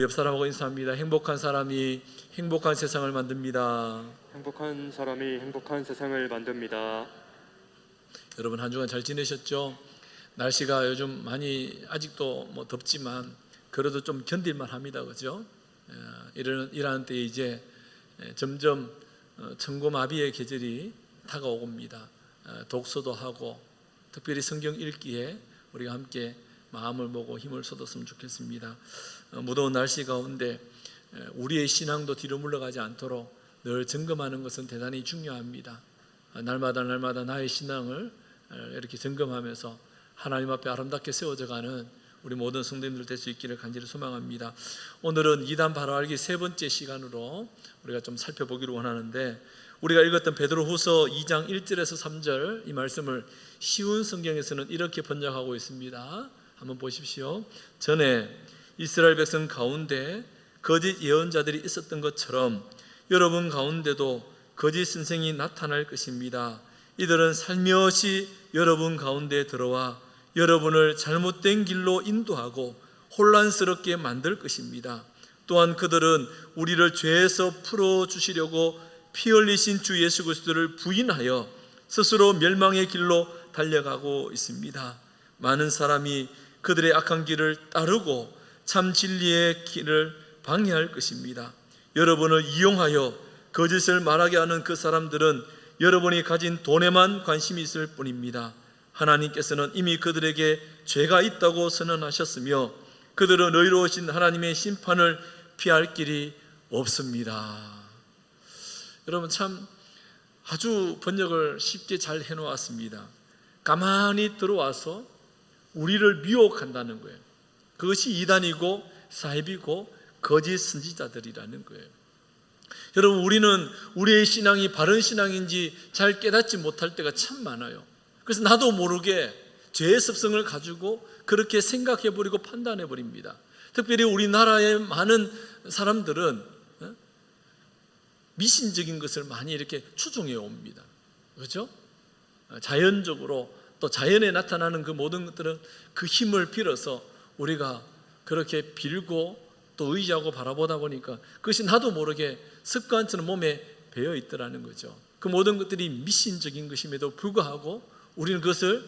옆 사람하고 인사합니다. 행복한 사람이 행복한 세상을 만듭니다. 행복한 사람이 행복한 세상을 만듭니다. 여러분 한 주간 잘 지내셨죠? 날씨가 요즘 많이 아직도 덥지만 그래도 좀 견딜만 합니다. 그죠? 이러는 때에 이제 점점 천고마비의 계절이 다가옵니다. 독서도 하고 특별히 성경 읽기에 우리가 함께 마음을 모고 힘을 쏟았으면 좋겠습니다. 무더운 날씨 가운데 우리의 신앙도 뒤로 물러가지 않도록 늘 점검하는 것은 대단히 중요합니다. 날마다 나의 신앙을 이렇게 점검하면서 하나님 앞에 아름답게 세워져가는 우리 모든 성도님들 될 수 있기를 간절히 소망합니다. 오늘은 이단 바로 알기 세 번째 시간으로 우리가 좀 살펴보기를 원하는데, 우리가 읽었던 베드로후서 2장 1절에서 3절 이 말씀을 쉬운 성경에서는 이렇게 번역하고 있습니다. 한번 보십시오. 전에 이스라엘 백성 가운데 거짓 예언자들이 있었던 것처럼 여러분 가운데도 거짓 선생이 나타날 것입니다. 이들은 살며시 여러분 가운데 들어와 여러분을 잘못된 길로 인도하고 혼란스럽게 만들 것입니다. 또한 그들은 우리를 죄에서 풀어주시려고 피 흘리신 주 예수 그리스도를 부인하여 스스로 멸망의 길로 달려가고 있습니다. 많은 사람이 그들의 악한 길을 따르고 참 진리의 길을 방해할 것입니다. 여러분을 이용하여 거짓을 말하게 하는 그 사람들은 여러분이 가진 돈에만 관심이 있을 뿐입니다. 하나님께서는 이미 그들에게 죄가 있다고 선언하셨으며 그들은 의로우신 하나님의 심판을 피할 길이 없습니다. 여러분 참 아주 번역을 쉽게 잘 해놓았습니다. 가만히 들어와서 우리를 미혹한다는 거예요. 그것이 이단이고 사입이고 거짓 선지자들이라는 거예요. 여러분 우리는 우리의 신앙이 바른 신앙인지 잘 깨닫지 못할 때가 참 많아요. 그래서 나도 모르게 죄의 습성을 가지고 그렇게 생각해버리고 판단해버립니다. 특별히 우리나라의 많은 사람들은 미신적인 것을 많이 이렇게 추종해 옵니다. 그렇죠? 자연적으로 또 자연에 나타나는 그 모든 것들은 그 힘을 빌어서 우리가 그렇게 빌고 또 의지하고 바라보다 보니까 그것이 나도 모르게 습관처럼 몸에 배어 있더라는 거죠. 그 모든 것들이 미신적인 것임에도 불구하고 우리는 그것을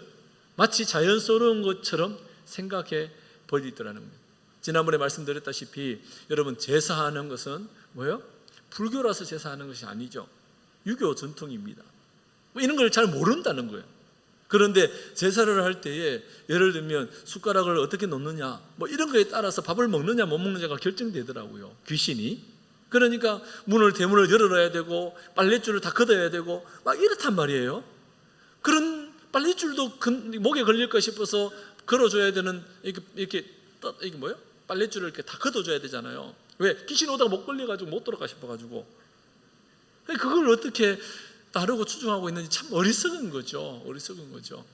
마치 자연스러운 것처럼 생각해 버리더라는 거예요. 지난번에 말씀드렸다시피 여러분 제사하는 것은 뭐예요? 불교라서 제사하는 것이 아니죠. 유교 전통입니다. 이런 걸 잘 모른다는 거예요. 그런데 제사를 할 때에 예를 들면 숟가락을 어떻게 놓느냐 이런 거에 따라서 밥을 먹느냐 못 먹느냐가 결정되더라고요. 귀신이. 그러니까 대문을 열어놔야 되고 빨랫줄을 다 걷어야 되고 막 이렇단 말이에요. 그런 빨랫줄도 목에 걸릴까 싶어서 걸어줘야 되는 이게 뭐예요? 빨랫줄을 이렇게 다 걷어줘야 되잖아요. 왜? 귀신 오다가 못 걸려가지고 못 돌아가 싶어가지고. 그걸 어떻게 따르고 추종하고 있는지 참 어리석은 거죠.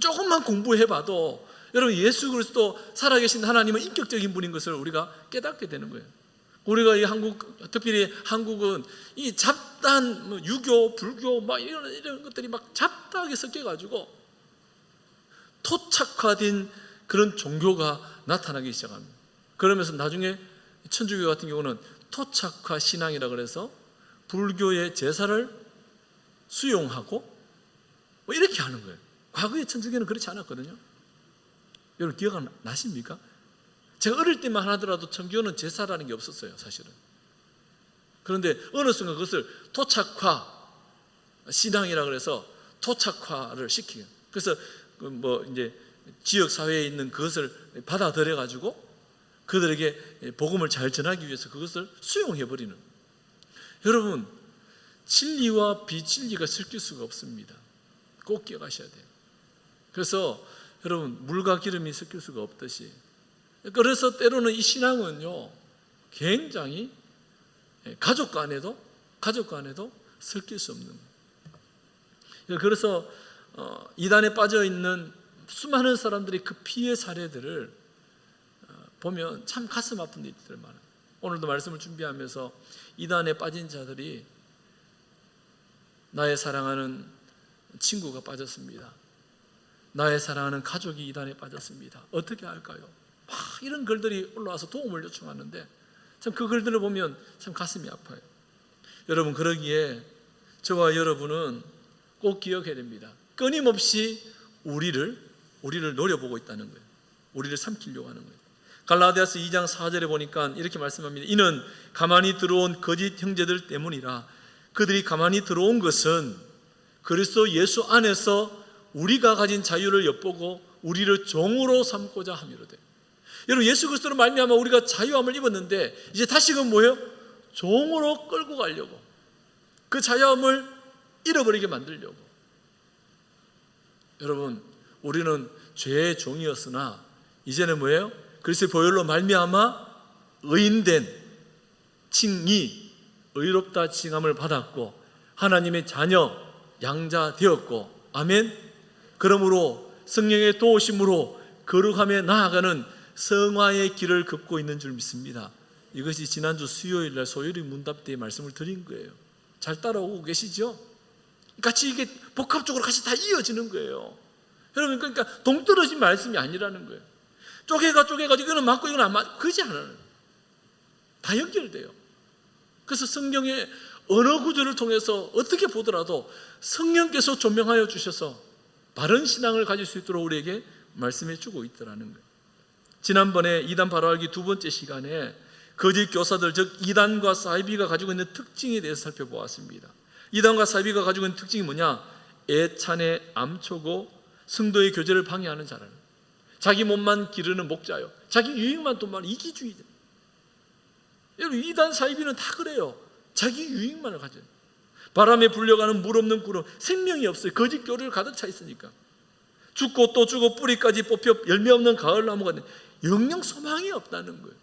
조금만 공부해봐도 여러분 예수 그리스도 살아계신 하나님은 인격적인 분인 것을 우리가 깨닫게 되는 거예요. 우리가 특별히 한국은 이 잡다한 유교, 불교 이런 것들이 막 잡다하게 섞여가지고 토착화된 그런 종교가 나타나기 시작합니다. 그러면서 나중에 천주교 같은 경우는 토착화 신앙이라 그래서 불교의 제사를 수용하고 이렇게 하는 거예요. 과거의 천주교는 그렇지 않았거든요. 여러분 기억 나십니까? 제가 어릴 때만 하더라도 천주교는 제사라는 게 없었어요, 사실은. 그런데 어느 순간 그것을 토착화 신앙이라 그래서 토착화를 시키고, 그래서 이제 지역 사회에 있는 그것을 받아들여 가지고 그들에게 복음을 잘 전하기 위해서 그것을 수용해 버리는. 여러분 진리와 비진리가 섞일 수가 없습니다. 꼭 기억하셔야 돼요. 그래서 여러분 물과 기름이 섞일 수가 없듯이, 그래서 때로는 이 신앙은요 굉장히 가족 간에도 섞일 수 없는 거예요. 그래서 이단에 빠져 있는 수많은 사람들이 그 피해 사례들을 보면 참 가슴 아픈 일들 많아요. 오늘도 말씀을 준비하면서 이단에 빠진 자들이 나의 사랑하는 친구가 빠졌습니다. 나의 사랑하는 가족이 이단에 빠졌습니다. 어떻게 할까요? 막 이런 글들이 올라와서 도움을 요청하는데 참 그 글들을 보면 참 가슴이 아파요. 여러분, 그러기에 저와 여러분은 꼭 기억해야 됩니다. 끊임없이 우리를 노려보고 있다는 거예요. 우리를 삼키려고 하는 거예요. 갈라디아서 2장 4절에 보니까 이렇게 말씀합니다. 이는 가만히 들어온 거짓 형제들 때문이라. 그들이 가만히 들어온 것은 그리스도 예수 안에서 우리가 가진 자유를 엿보고 우리를 종으로 삼고자 함이로되. 여러분, 예수 그리스도로 말미암아 우리가 자유함을 입었는데 이제 다시금 뭐예요? 종으로 끌고 가려고, 그 자유함을 잃어버리게 만들려고. 여러분, 우리는 죄의 종이었으나 이제는 뭐예요? 그리스도의 보혈로 말미암아 의인된 칭의, 의롭다 칭함을 받았고 하나님의 자녀, 양자 되었고, 아멘. 그러므로 성령의 도우심으로 거룩함에 나아가는 성화의 길을 걷고 있는 줄 믿습니다. 이것이 지난주 수요일 날 소요리 문답 때의 말씀을 드린 거예요. 잘 따라오고 계시죠? 같이 이게 복합적으로 같이 다 이어지는 거예요. 여러분, 그러니까 동떨어진 말씀이 아니라는 거예요. 쪼개가지고 이거는 맞고 이거는 안 맞고 그러지 않아요. 다 연결돼요. 그래서 성경의 언어 구조를 통해서 어떻게 보더라도 성령께서 조명하여 주셔서 바른 신앙을 가질 수 있도록 우리에게 말씀해 주고 있더라는 거예요. 지난번에 이단 바로 알기 두 번째 시간에 거짓 교사들, 즉 이단과 사이비가 가지고 있는 특징에 대해서 살펴보았습니다. 이단과 사이비가 가지고 있는 특징이 뭐냐? 애찬에 암초고 성도의 교제를 방해하는 자라는, 자기 몸만 기르는 목자요, 자기 유익만 돈만, 이기주의자. 여러분, 이단 사이비는 다 그래요. 자기 유익만을 가져요. 바람에 불려가는 물 없는 구름, 생명이 없어요. 거짓 교리를 가득 차 있으니까. 죽고 또 죽고 뿌리까지 뽑혀 열매 없는 가을나무가 영영 소망이 없다는 거예요.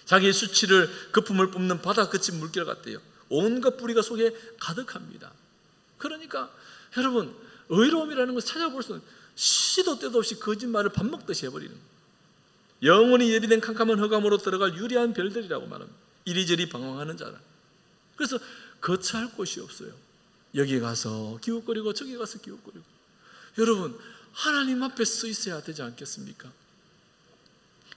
자기의 수치를 거품을 뿜는 바다 끝인 물결 같대요. 온갖 뿌리가 속에 가득합니다. 그러니까 여러분, 의로움이라는 것을 찾아볼 수는 시도 때도 없이 거짓말을 밥 먹듯이 해버리는 거예요. 영원히 예비된 캄캄한 흑암으로 들어갈 유리한 별들이라고 말합니다. 이리저리 방황하는 자라. 그래서 거처할 곳이 없어요. 여기 가서 기웃거리고 저기 가서 기웃거리고. 여러분, 하나님 앞에 서 있어야 되지 않겠습니까?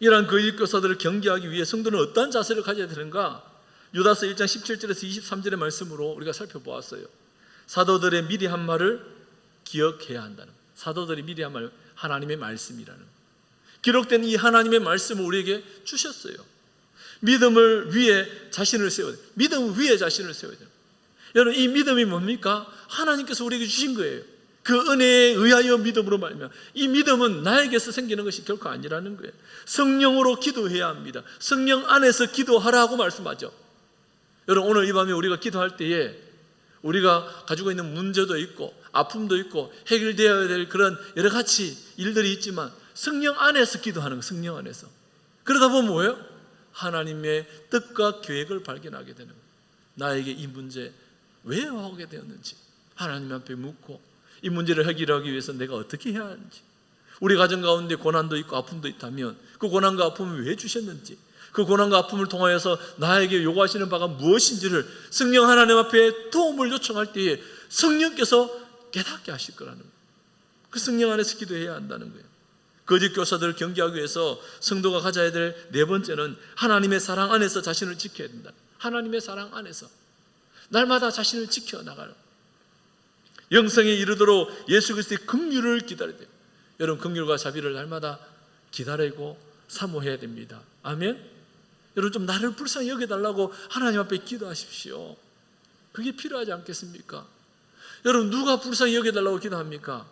이러한 거짓 교사들을 경계하기 위해 성도는 어떠한 자세를 가져야 되는가? 유다서 1장 17절에서 23절의 말씀으로 우리가 살펴보았어요. 사도들의 미리 한 말을 기억해야 한다는, 사도들이 미리 한 말, 하나님의 말씀이라는, 기록된 이 하나님의 말씀을 우리에게 주셨어요. 믿음을 위해 자신을 세워야 돼요. 믿음 위에 자신을 세워야 돼요. 여러분, 이 믿음이 뭡니까? 하나님께서 우리에게 주신 거예요. 그 은혜에 의하여 믿음으로 말미암아. 이 믿음은 나에게서 생기는 것이 결코 아니라는 거예요. 성령으로 기도해야 합니다. 성령 안에서 기도하라고 말씀하죠. 여러분, 오늘 이 밤에 우리가 기도할 때에 우리가 가지고 있는 문제도 있고 아픔도 있고 해결되어야 될 그런 여러 가지 일들이 있지만 성령 안에서 기도하는 거예요. 성령 안에서. 그러다 보면 뭐예요? 하나님의 뜻과 계획을 발견하게 되는 거예요. 나에게 이 문제 왜 오게 되었는지 하나님 앞에 묻고 이 문제를 해결하기 위해서 내가 어떻게 해야 하는지, 우리 가정 가운데 고난도 있고 아픔도 있다면 그 고난과 아픔을 왜 주셨는지, 그 고난과 아픔을 통하여서 나에게 요구하시는 바가 무엇인지를 성령 하나님 앞에 도움을 요청할 때에 성령께서 깨닫게 하실 거라는 거예요. 그 성령 안에서 기도해야 한다는 거예요. 거짓 교사들을 경계하기 위해서 성도가 가져야 될 네 번째는 하나님의 사랑 안에서 자신을 지켜야 된다. 하나님의 사랑 안에서 날마다 자신을 지켜나가라. 영생에 이르도록 예수 그리스도의 긍휼을 기다려야 돼요. 여러분, 긍휼과 자비를 날마다 기다리고 사모해야 됩니다. 아멘. 여러분, 좀 나를 불쌍히 여겨달라고 하나님 앞에 기도하십시오. 그게 필요하지 않겠습니까? 여러분, 누가 불쌍히 여겨달라고 기도합니까?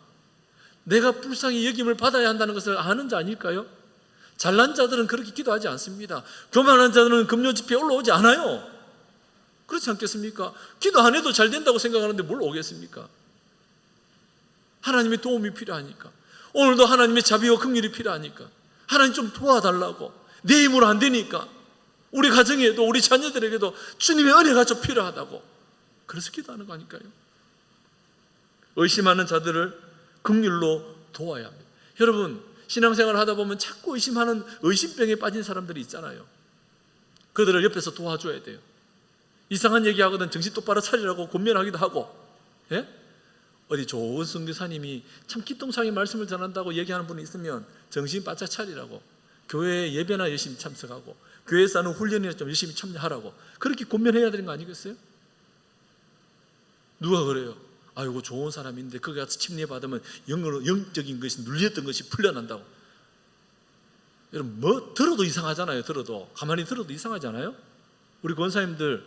내가 불쌍히 여김을 받아야 한다는 것을 아는 자 아닐까요? 잘난 자들은 그렇게 기도하지 않습니다. 교만한 자들은 금요 집회에 올라오지 않아요. 그렇지 않겠습니까? 기도 안 해도 잘 된다고 생각하는데 뭘 오겠습니까? 하나님의 도움이 필요하니까, 오늘도 하나님의 자비와 긍휼이 필요하니까, 하나님 좀 도와달라고, 내 힘으로 안 되니까, 우리 가정에도 우리 자녀들에게도 주님의 은혜가 좀 필요하다고, 그래서 기도하는 거 아닐까요? 의심하는 자들을 긍휼로 도와야 합니다. 여러분, 신앙생활을 하다 보면 자꾸 의심하는 의심병에 빠진 사람들이 있잖아요. 그들을 옆에서 도와줘야 돼요. 이상한 얘기하거든 정신 똑바로 차리라고 권면하기도 하고, 예? 어디 좋은 선교사님이 참 기똥차게 말씀을 전한다고 얘기하는 분이 있으면 정신 바짝 차리라고 교회 예배나 열심히 참석하고 교회에서 하는 훈련이나 좀 열심히 참여하라고 그렇게 권면해야 되는 거 아니겠어요? 누가 그래요? 아이고 좋은 사람인데 거기 가서 침례받으면 영적인 것이 눌렸던 것이 풀려난다고. 여러분 뭐 들어도 이상하잖아요. 들어도 가만히 들어도 이상하잖아요. 우리 권사님들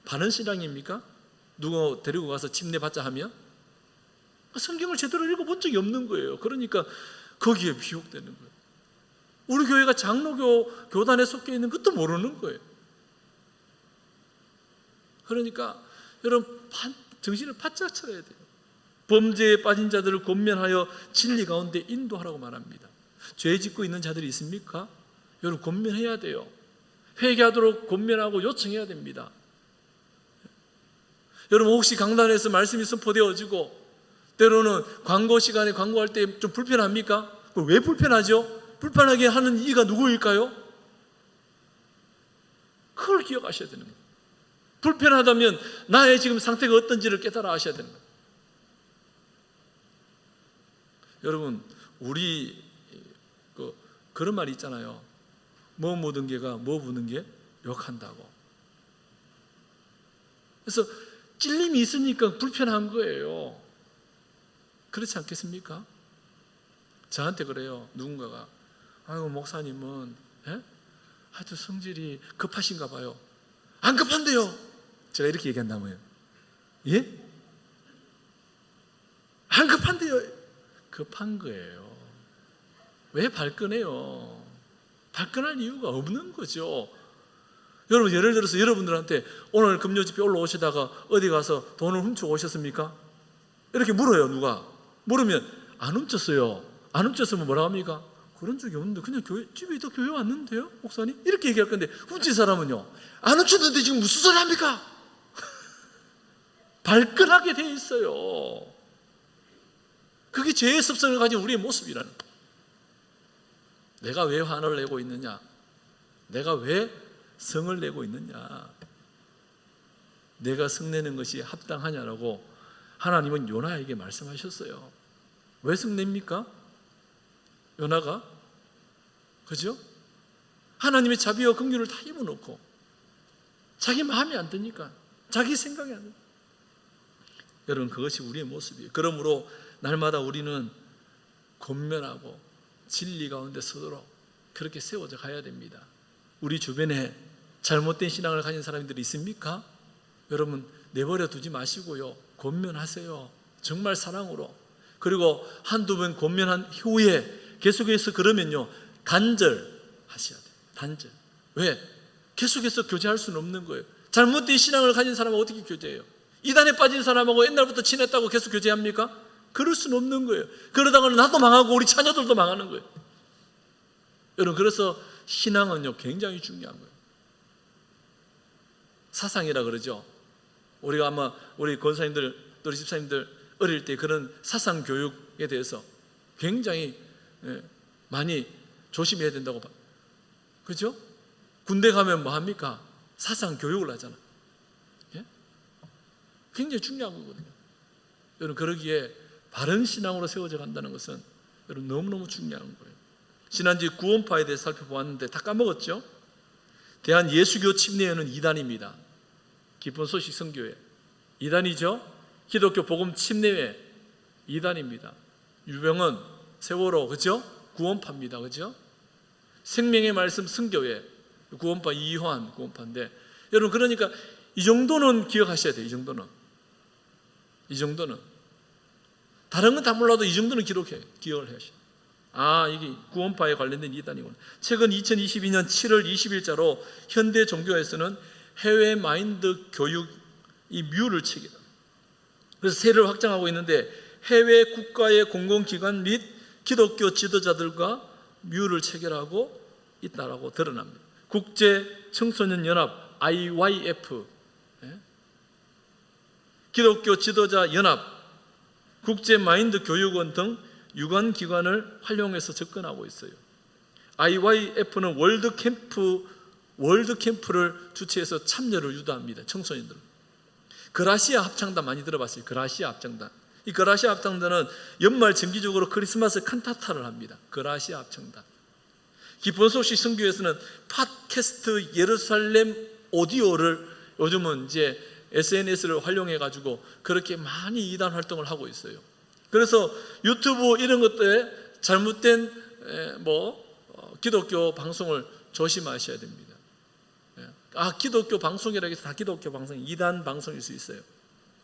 바른 신앙입니까? 누가 데리고 가서 침례받자 하면 성경을 제대로 읽어본 적이 없는 거예요. 그러니까 거기에 미혹되는 거예요. 우리 교회가 장로교 교단에 속해 있는 것도 모르는 거예요. 그러니까 여러분 정신을 바짝 차려야 돼요. 범죄에 빠진 자들을 권면하여 진리 가운데 인도하라고 말합니다. 죄 짓고 있는 자들이 있습니까? 여러분 권면해야 돼요. 회개하도록 권면하고 요청해야 됩니다. 여러분 혹시 강단에서 말씀이 선포되어지고 때로는 광고 시간에 광고할 때 좀 불편합니까? 왜 불편하죠? 불편하게 하는 이가 누구일까요? 그걸 기억하셔야 되는 거예요. 불편하다면 나의 지금 상태가 어떤지를 깨달아 아셔야 되는 거예요. 여러분 우리 그런 말이 있잖아요. 뭐 묻은 개가 뭐 부는 게 욕한다고. 그래서 찔림이 있으니까 불편한 거예요. 그렇지 않겠습니까? 저한테 그래요. 누군가가 아이고 목사님은 하여튼 성질이 급하신가 봐요. 안 급한데요. 제가 이렇게 얘기한다고요. 예? 안 급한데요. 급한 거예요. 왜 발끈해요? 발끈할 이유가 없는 거죠. 여러분 예를 들어서 여러분들한테 오늘 금요집회 올라오시다가 어디 가서 돈을 훔쳐 오셨습니까? 이렇게 물어요. 누가? 물으면 안 훔쳤어요. 안 훔쳤으면 뭐라 합니까? 그런 적이 없는데 그냥 집에 있다 교회 왔는데요 목사님? 이렇게 얘기할 건데 훔친 사람은요 안 훔쳤는데 지금 무슨 소리 합니까? 발끈하게 돼 있어요. 그게 죄의 습성을 가진 우리의 모습이라는 거예요. 내가 왜 화를 내고 있느냐? 내가 왜 성을 내고 있느냐? 내가 성내는 것이 합당하냐라고 하나님은 요나에게 말씀하셨어요. 왜 성냅니까? 요나가? 그죠? 하나님의 자비와 긍휼을 다 입어놓고 자기 마음에 안 드니까 자기 생각이 안 드니까 여러분 그것이 우리의 모습이에요. 그러므로 날마다 우리는 권면하고 진리 가운데 서도록 그렇게 세워져 가야 됩니다. 우리 주변에 잘못된 신앙을 가진 사람들이 있습니까? 여러분 내버려 두지 마시고요 권면하세요. 정말 사랑으로. 그리고 한두 번 권면한 후에 계속해서 그러면요 단절하셔야 돼요. 단절. 왜? 계속해서 교제할 수는 없는 거예요. 잘못된 신앙을 가진 사람하고 어떻게 교제해요? 이단에 빠진 사람하고 옛날부터 친했다고 계속 교제합니까? 그럴 수는 없는 거예요. 그러다가는 나도 망하고 우리 자녀들도 망하는 거예요. 여러분 그래서 신앙은요 굉장히 중요한 거예요. 사상이라 그러죠. 우리가 아마 우리 권사님들 우리 집사님들 어릴 때 그런 사상 교육에 대해서 굉장히 많이 조심해야 된다고 봐요. 그죠? 군대 가면 뭐 합니까? 사상 교육을 하잖아. 예? 굉장히 중요한 거거든요. 여러분 그러기에 바른 신앙으로 세워져 간다는 것은 여러분 너무너무 중요한 거예요. 지난주에 구원파에 대해서 살펴보았는데 다 까먹었죠? 대한 예수교 침례회는 이단입니다. 기쁜 소식 선교회 이단이죠. 기독교 복음 침례회 이단입니다. 유병헌 세월호 그죠? 구원파입니다. 그죠? 생명의 말씀 선교회 구원파 이환 구원파인데 여러분 그러니까 이 정도는 기억하셔야 돼요. 이 정도는 다른 건 다 몰라도 이 정도는 기억을 하셔야 돼요. 이게 구원파에 관련된 이단이구나. 최근 2022년 7월 20일자로 현대 종교에서는 해외 마인드 교육 이 뮤를 체계다. 그래서 세례를 확장하고 있는데 해외 국가의 공공기관 및 기독교 지도자들과 뮤를 체결하고 있다라고 드러납니다. 국제 청소년 연합 IYF, 기독교 지도자 연합, 국제 마인드 교육원 등 유관 기관을 활용해서 접근하고 있어요. IYF는 월드 캠프를 주최해서 참여를 유도합니다. 청소년들. 그라시아 합창단 많이 들어봤어요. 그라시아 합창단. 이 그라시아 합창단은 연말 정기적으로 크리스마스 칸타타를 합니다. 그라시아 합창단. 기쁜 소식 선교회에서는 팟캐스트 예루살렘 오디오를 요즘은 이제 SNS를 활용해 가지고 그렇게 많이 이단 활동을 하고 있어요. 그래서 유튜브 이런 것들에 잘못된 기독교 방송을 조심하셔야 됩니다. 기독교 방송이라고 해서 다 기독교 방송, 이단 방송일 수 있어요.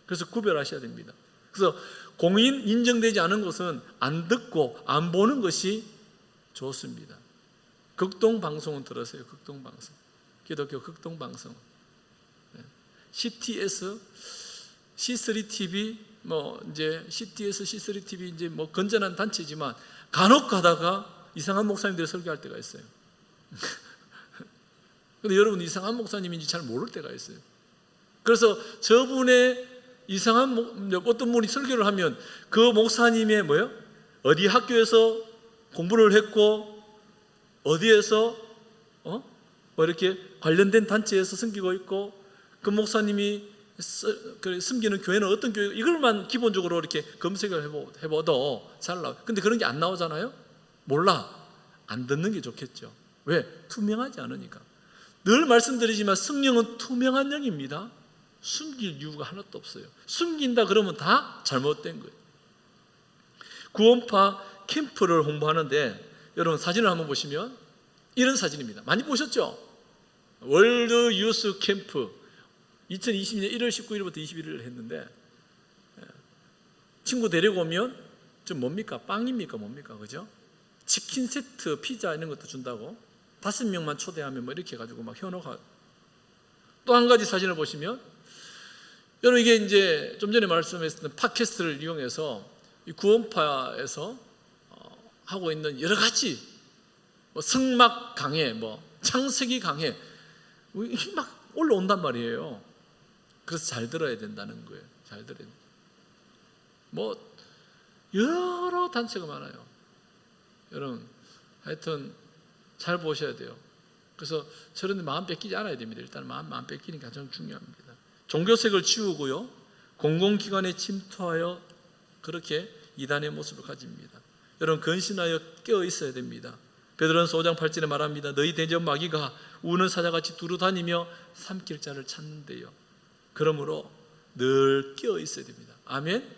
그래서 구별하셔야 됩니다. 그래서 공인 인정되지 않은 것은 안 듣고 안 보는 것이 좋습니다. 극동 방송은 들으세요. 극동 방송, 기독교 극동 방송, CTS, C3TV, 이제 CTS, C3TV 이제 건전한 단체지만 간혹 가다가 이상한 목사님들이 설교할 때가 있어요. 근데 여러분 이상한 목사님인지 잘 모를 때가 있어요. 그래서 저분의 이상한 어떤 분이 설교를 하면 그 목사님의 어디 학교에서 공부를 했고 어디에서 이렇게 관련된 단체에서 섬기고 있고 그 목사님이 섬기는 교회는 어떤 교회, 이걸만 기본적으로 이렇게 검색을 해봐도 잘 나와요. 근데 그런 게 안 나오잖아요. 몰라. 안 듣는 게 좋겠죠. 왜? 투명하지 않으니까. 늘 말씀드리지만 성령은 투명한 영입니다. 숨길 이유가 하나도 없어요. 숨긴다 그러면 다 잘못된 거예요. 구원파 캠프를 홍보하는데 여러분 사진을 한번 보시면 이런 사진입니다. 많이 보셨죠? 월드 유스 캠프 2020년 1월 19일부터 21일을 했는데 친구 데리고 오면 좀 뭡니까? 빵입니까? 뭡니까? 그죠? 치킨 세트, 피자 이런 것도 준다고 5명만 초대하면 이렇게 해가지고 막 현혹하고. 또 한 가지 사진을 보시면 여러분 이게 이제 좀 전에 말씀했던 팟캐스트를 이용해서 이 구원파에서 하고 있는 여러 가지 성막 강해, 창세기 강해 막 올라온단 말이에요. 그래서 잘 들어야 된다는 거예요. 잘 들어야 돼요. 여러 단체가 많아요. 여러분 하여튼 잘 보셔야 돼요. 그래서 저런 데 마음 뺏기지 않아야 됩니다. 일단 마음 뺏기는 게 가장 중요합니다. 종교색을 지우고요, 공공기관에 침투하여 그렇게 이단의 모습을 가집니다. 여러분 근신하여 깨어 있어야 됩니다. 베드로전서 5장 8절에 말합니다. 너희 대적 마귀가 우는 사자같이 두루다니며 삼킬 자를 찾는데요. 그러므로 늘 깨어 있어야 됩니다. 아멘.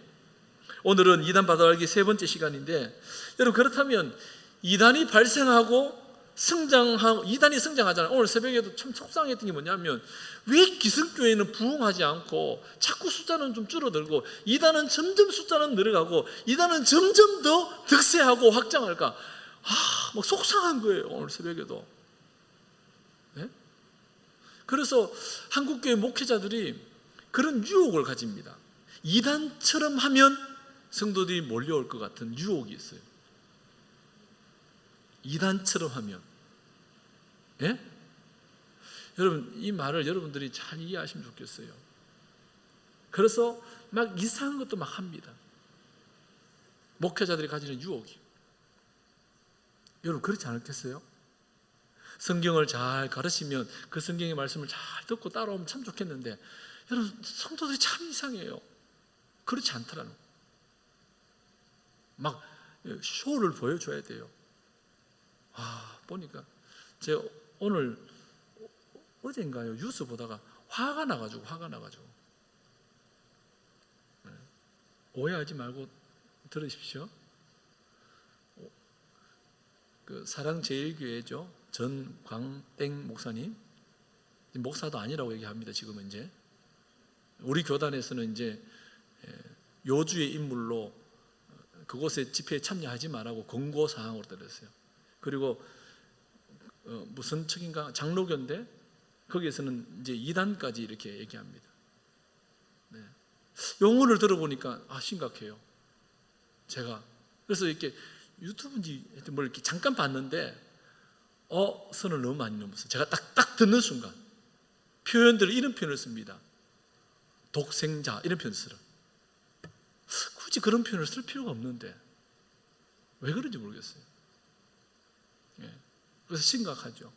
오늘은 이단 받아알기 3번째 시간인데 여러분 그렇다면 이단이 발생하고 성장하고 이단이 성장하잖아요. 오늘 새벽에도 참 속상했던 게 뭐냐면 왜 기성교회는 부흥하지 않고 자꾸 숫자는 좀 줄어들고 이단은 점점 숫자는 늘어가고 이단은 점점 더 득세하고 확장할까? 막 속상한 거예요. 오늘 새벽에도. 네? 그래서 한국교회 목회자들이 그런 유혹을 가집니다. 이단처럼 하면 성도들이 몰려올 것 같은 유혹이 있어요. 이단처럼 하면. 예? 여러분 이 말을 여러분들이 잘 이해하시면 좋겠어요. 그래서 막 이상한 것도 막 합니다. 목회자들이 가지는 유혹이. 여러분 그렇지 않겠어요? 성경을 잘 가르치면 그 성경의 말씀을 잘 듣고 따라오면 참 좋겠는데 여러분 성도들이 참 이상해요. 그렇지 않더라는 거예요. 막 쇼를 보여줘야 돼요. 보니까 제가 오늘 어젠가요 뉴스 보다가 화가 나가지고 오해하지 말고 들으십시오. 그 사랑제일교회죠, 전광땡 목사님, 목사도 아니라고 얘기합니다. 지금은 이제 우리 교단에서는 이제 요주의 인물로 그곳에 집회에 참여하지 말라고 권고 사항으로 들었어요. 그리고 무슨 측인가 장로교인데 거기에서는 이제 2단까지 이렇게 얘기합니다. 네. 용어를 들어보니까 심각해요. 제가 그래서 이렇게 유튜브인지 뭘 이렇게 잠깐 봤는데 선을 너무 많이 넘었어요. 제가 딱 듣는 순간 표현들을 이런 표현을 씁니다. 독생자 이런 표현을 써요. 굳이 그런 표현을 쓸 필요가 없는데 왜 그런지 모르겠어요. 예. 그래서 심각하죠.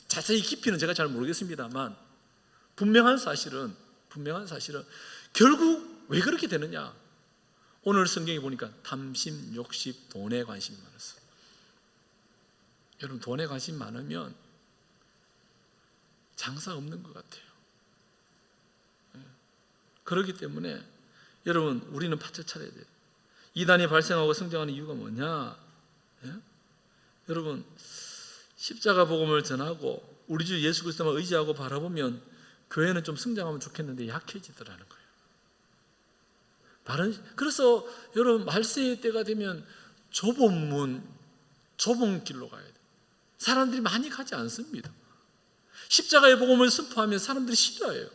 자세히 깊이는 제가 잘 모르겠습니다만 분명한 사실은 결국 왜 그렇게 되느냐. 오늘 성경에 보니까 탐심, 욕심, 돈에 관심이 많았어요. 여러분 돈에 관심 많으면 장사 없는 것 같아요. 그렇기 때문에 여러분 우리는 바짝 차려야 돼요. 이단이 발생하고 성장하는 이유가 뭐냐? 여러분 십자가 복음을 전하고 우리 주 예수 그리스도만 의지하고 바라보면 교회는 좀 성장하면 좋겠는데 약해지더라는 거예요. 그래서 여러분 말세의 때가 되면 좁은 문, 좁은 길로 가야 돼요. 사람들이 많이 가지 않습니다. 십자가의 복음을 선포하면 사람들이 싫어해요.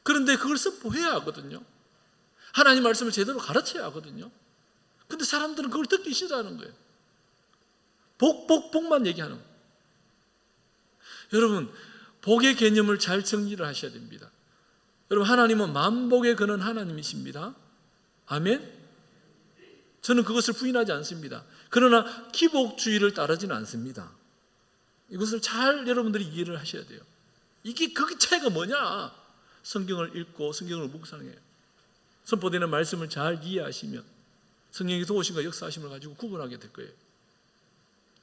그런데 그걸 선포해야 하거든요. 하나님 말씀을 제대로 가르쳐야 하거든요. 근데 사람들은 그걸 듣기 싫어하는 거예요. 복만 얘기하는 거예요. 여러분 복의 개념을 잘 정리를 하셔야 됩니다. 여러분 하나님은 만복에 거는 하나님이십니다. 아멘. 저는 그것을 부인하지 않습니다. 그러나 기복주의를 따르지는 않습니다. 이것을 잘 여러분들이 이해를 하셔야 돼요. 이게 그 차이가 뭐냐? 성경을 읽고 성경을 묵상해요. 선포되는 말씀을 잘 이해하시면 성령의 도우심과 역사하심을 가지고 구분하게 될 거예요.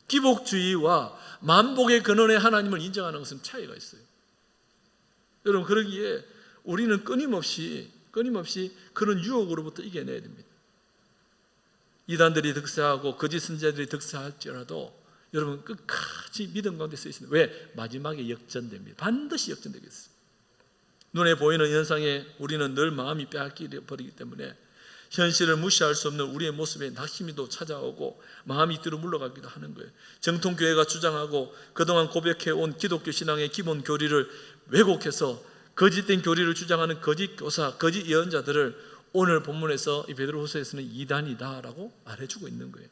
기복주의와 만복의 근원의 하나님을 인정하는 것은 차이가 있어요. 여러분 그러기에 우리는 끊임없이 그런 유혹으로부터 이겨내야 됩니다. 이단들이 득세하고 거짓 선지자들이 득세할지라도 여러분 끝까지 믿음 가운데 서 있습니다. 왜? 마지막에 역전됩니다. 반드시 역전되겠어요. 눈에 보이는 현상에 우리는 늘 마음이 빼앗겨버리기 때문에 현실을 무시할 수 없는 우리의 모습에 낙심이도 찾아오고 마음이 뒤로 물러가기도 하는 거예요. 정통교회가 주장하고 그동안 고백해온 기독교 신앙의 기본 교리를 왜곡해서 거짓된 교리를 주장하는 거짓 교사, 거짓 예언자들을 오늘 본문에서 이 베드로후서에서는 이단이다라고 말해주고 있는 거예요.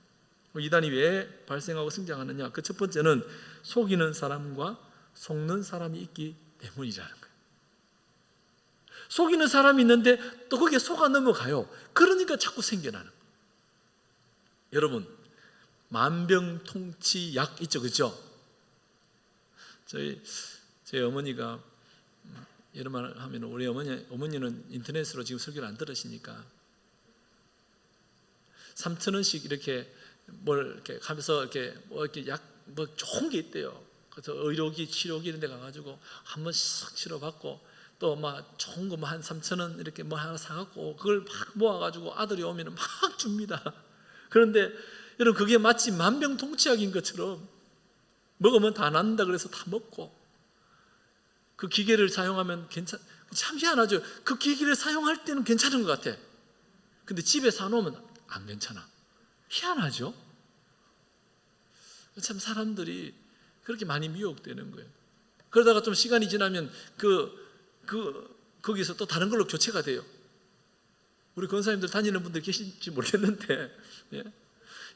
이단이 왜 발생하고 성장하느냐? 그 첫 번째는 속이는 사람과 속는 사람이 있기 때문이라는 거예요. 속이는 사람이 있는데 또 거기에 속아 넘어가요. 그러니까 자꾸 생겨나는 거예요. 여러분 만병통치약 있죠, 그렇죠? 저희 어머니가 이런 말을 하면 우리 어머니는 인터넷으로 지금 설교를 안 들으시니까 3,000원씩 이렇게 뭘 이렇게 하면서 이렇게 약 좋은 게 있대요. 그래서 의료기, 치료기 이런 데 가가지고 한 번씩 치료받고 또 막 좋은 거 한 3,000원 이렇게 뭐 하나 사갖고 그걸 막 모아가지고 아들이 오면 막 줍니다. 그런데 여러분 그게 마치 만병통치약인 것처럼 먹으면 다 낫는다 그래서 다 먹고 그 기계를 사용하면 참 희한하죠. 그 기계를 사용할 때는 괜찮은 것 같아. 근데 집에 사놓으면 안 괜찮아. 희한하죠. 참 사람들이 그렇게 많이 미혹되는 거예요. 그러다가 좀 시간이 지나면 거기서 또 다른 걸로 교체가 돼요. 우리 권사님들 다니는 분들 계실지 모르겠는데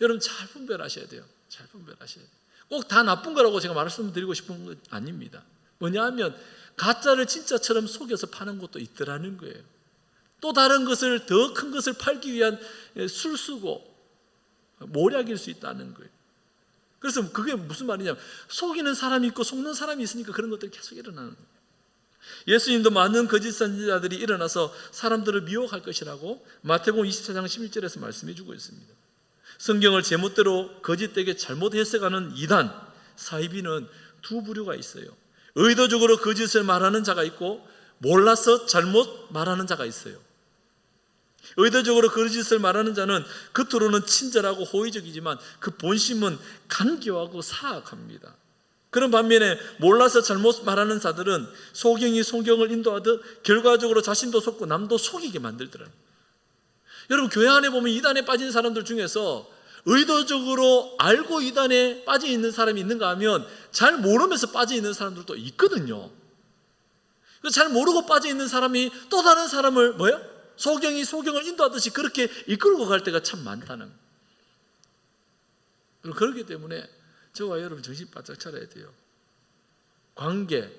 여러분 잘 분별하셔야 돼요. 잘 분별하셔야 돼요. 꼭 다 나쁜 거라고 제가 말씀드리고 싶은 건 아닙니다. 뭐냐하면 가짜를 진짜처럼 속여서 파는 것도 있더라는 거예요. 또 다른 것을 더 큰 것을 팔기 위한 술수고 모략일 수 있다는 거예요. 그래서 그게 무슨 말이냐면 속이는 사람이 있고 속는 사람이 있으니까 그런 것들이 계속 일어나는 거예요. 예수님도 많은 거짓 선지자들이 일어나서 사람들을 미혹할 것이라고 마태복음 24장 11절에서 말씀해 주고 있습니다. 성경을 제멋대로 거짓되게 잘못 해석하는 이단, 사이비는 두 부류가 있어요. 의도적으로 거짓을 말하는 자가 있고 몰라서 잘못 말하는 자가 있어요. 의도적으로 거짓을 말하는 자는 겉으로는 친절하고 호의적이지만 그 본심은 간교하고 사악합니다. 그런 반면에 몰라서 잘못 말하는 자들은 소경이 소경을 인도하듯 결과적으로 자신도 속고 남도 속이게 만들더라고요. 여러분 교회 안에 보면 이단에 빠진 사람들 중에서 의도적으로 알고 이단에 빠져 있는 사람이 있는가 하면 잘 모르면서 빠져 있는 사람들도 있거든요. 잘 모르고 빠져 있는 사람이 또 다른 사람을 소경이 소경을 인도하듯이 그렇게 이끌고 갈 때가 참 많다는 거예요. 그렇기 때문에 저와 여러분 정신 바짝 차려야 돼요. 관계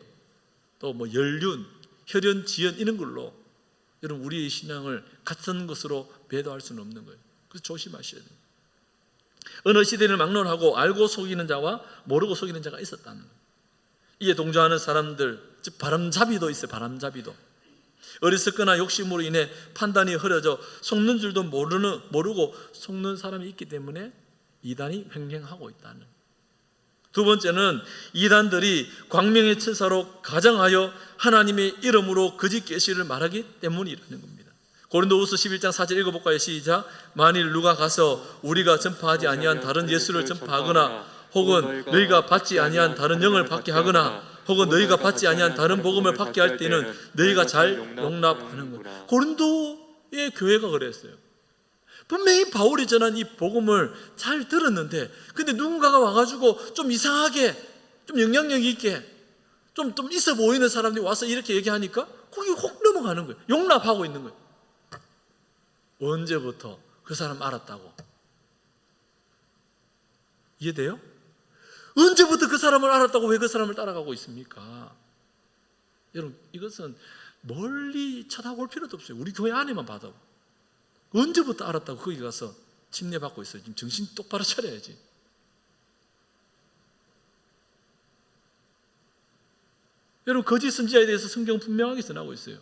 또 연륜, 혈연, 지연 이런 걸로 여러분 우리의 신앙을 같은 것으로 배도할 수는 없는 거예요. 그래서 조심하셔야 돼요. 어느 시대를 막론하고 알고 속이는 자와 모르고 속이는 자가 있었다는 거예요. 이에 동조하는 사람들, 즉 바람잡이도 있어요. 바람잡이도 어리석거나 욕심으로 인해 판단이 흐려져 속는 줄도 모르고 속는 사람이 있기 때문에 이단이 횡행하고 있다는 거예요. 두 번째는 이단들이 광명의 천사로 가장하여 하나님의 이름으로 거짓 계시를 말하기 때문이라는 겁니다. 고린도후서 11장 4절 읽어볼까요? 시작. 만일 누가 가서 우리가 전파하지 아니한 다른 예수를 전파하거나 혹은 너희가 받지 아니한 다른 영을 받게 하거나 혹은 너희가 받지 아니한 다른 복음을 받게 할 때는 너희가 잘 용납하는 것. 고린도의 교회가 그랬어요. 분명히 바울이 전한 이 복음을 잘 들었는데 근데 누군가가 와가지고 좀 이상하게 좀 영향력 있게 좀 있어 보이는 사람들이 와서 이렇게 얘기하니까 거기 혹 넘어가는 거예요. 용납하고 있는 거예요. 언제부터 그 사람 알았다고? 이해돼요? 언제부터 그 사람을 알았다고 왜 그 사람을 따라가고 있습니까? 여러분, 이것은 멀리 쳐다볼 필요도 없어요. 우리 교회 안에만 봐도. 언제부터 알았다고 거기 가서 침례받고 있어요. 지금 정신 똑바로 차려야지. 여러분, 거짓 선지자에 대해서 성경 분명하게 전하고 있어요.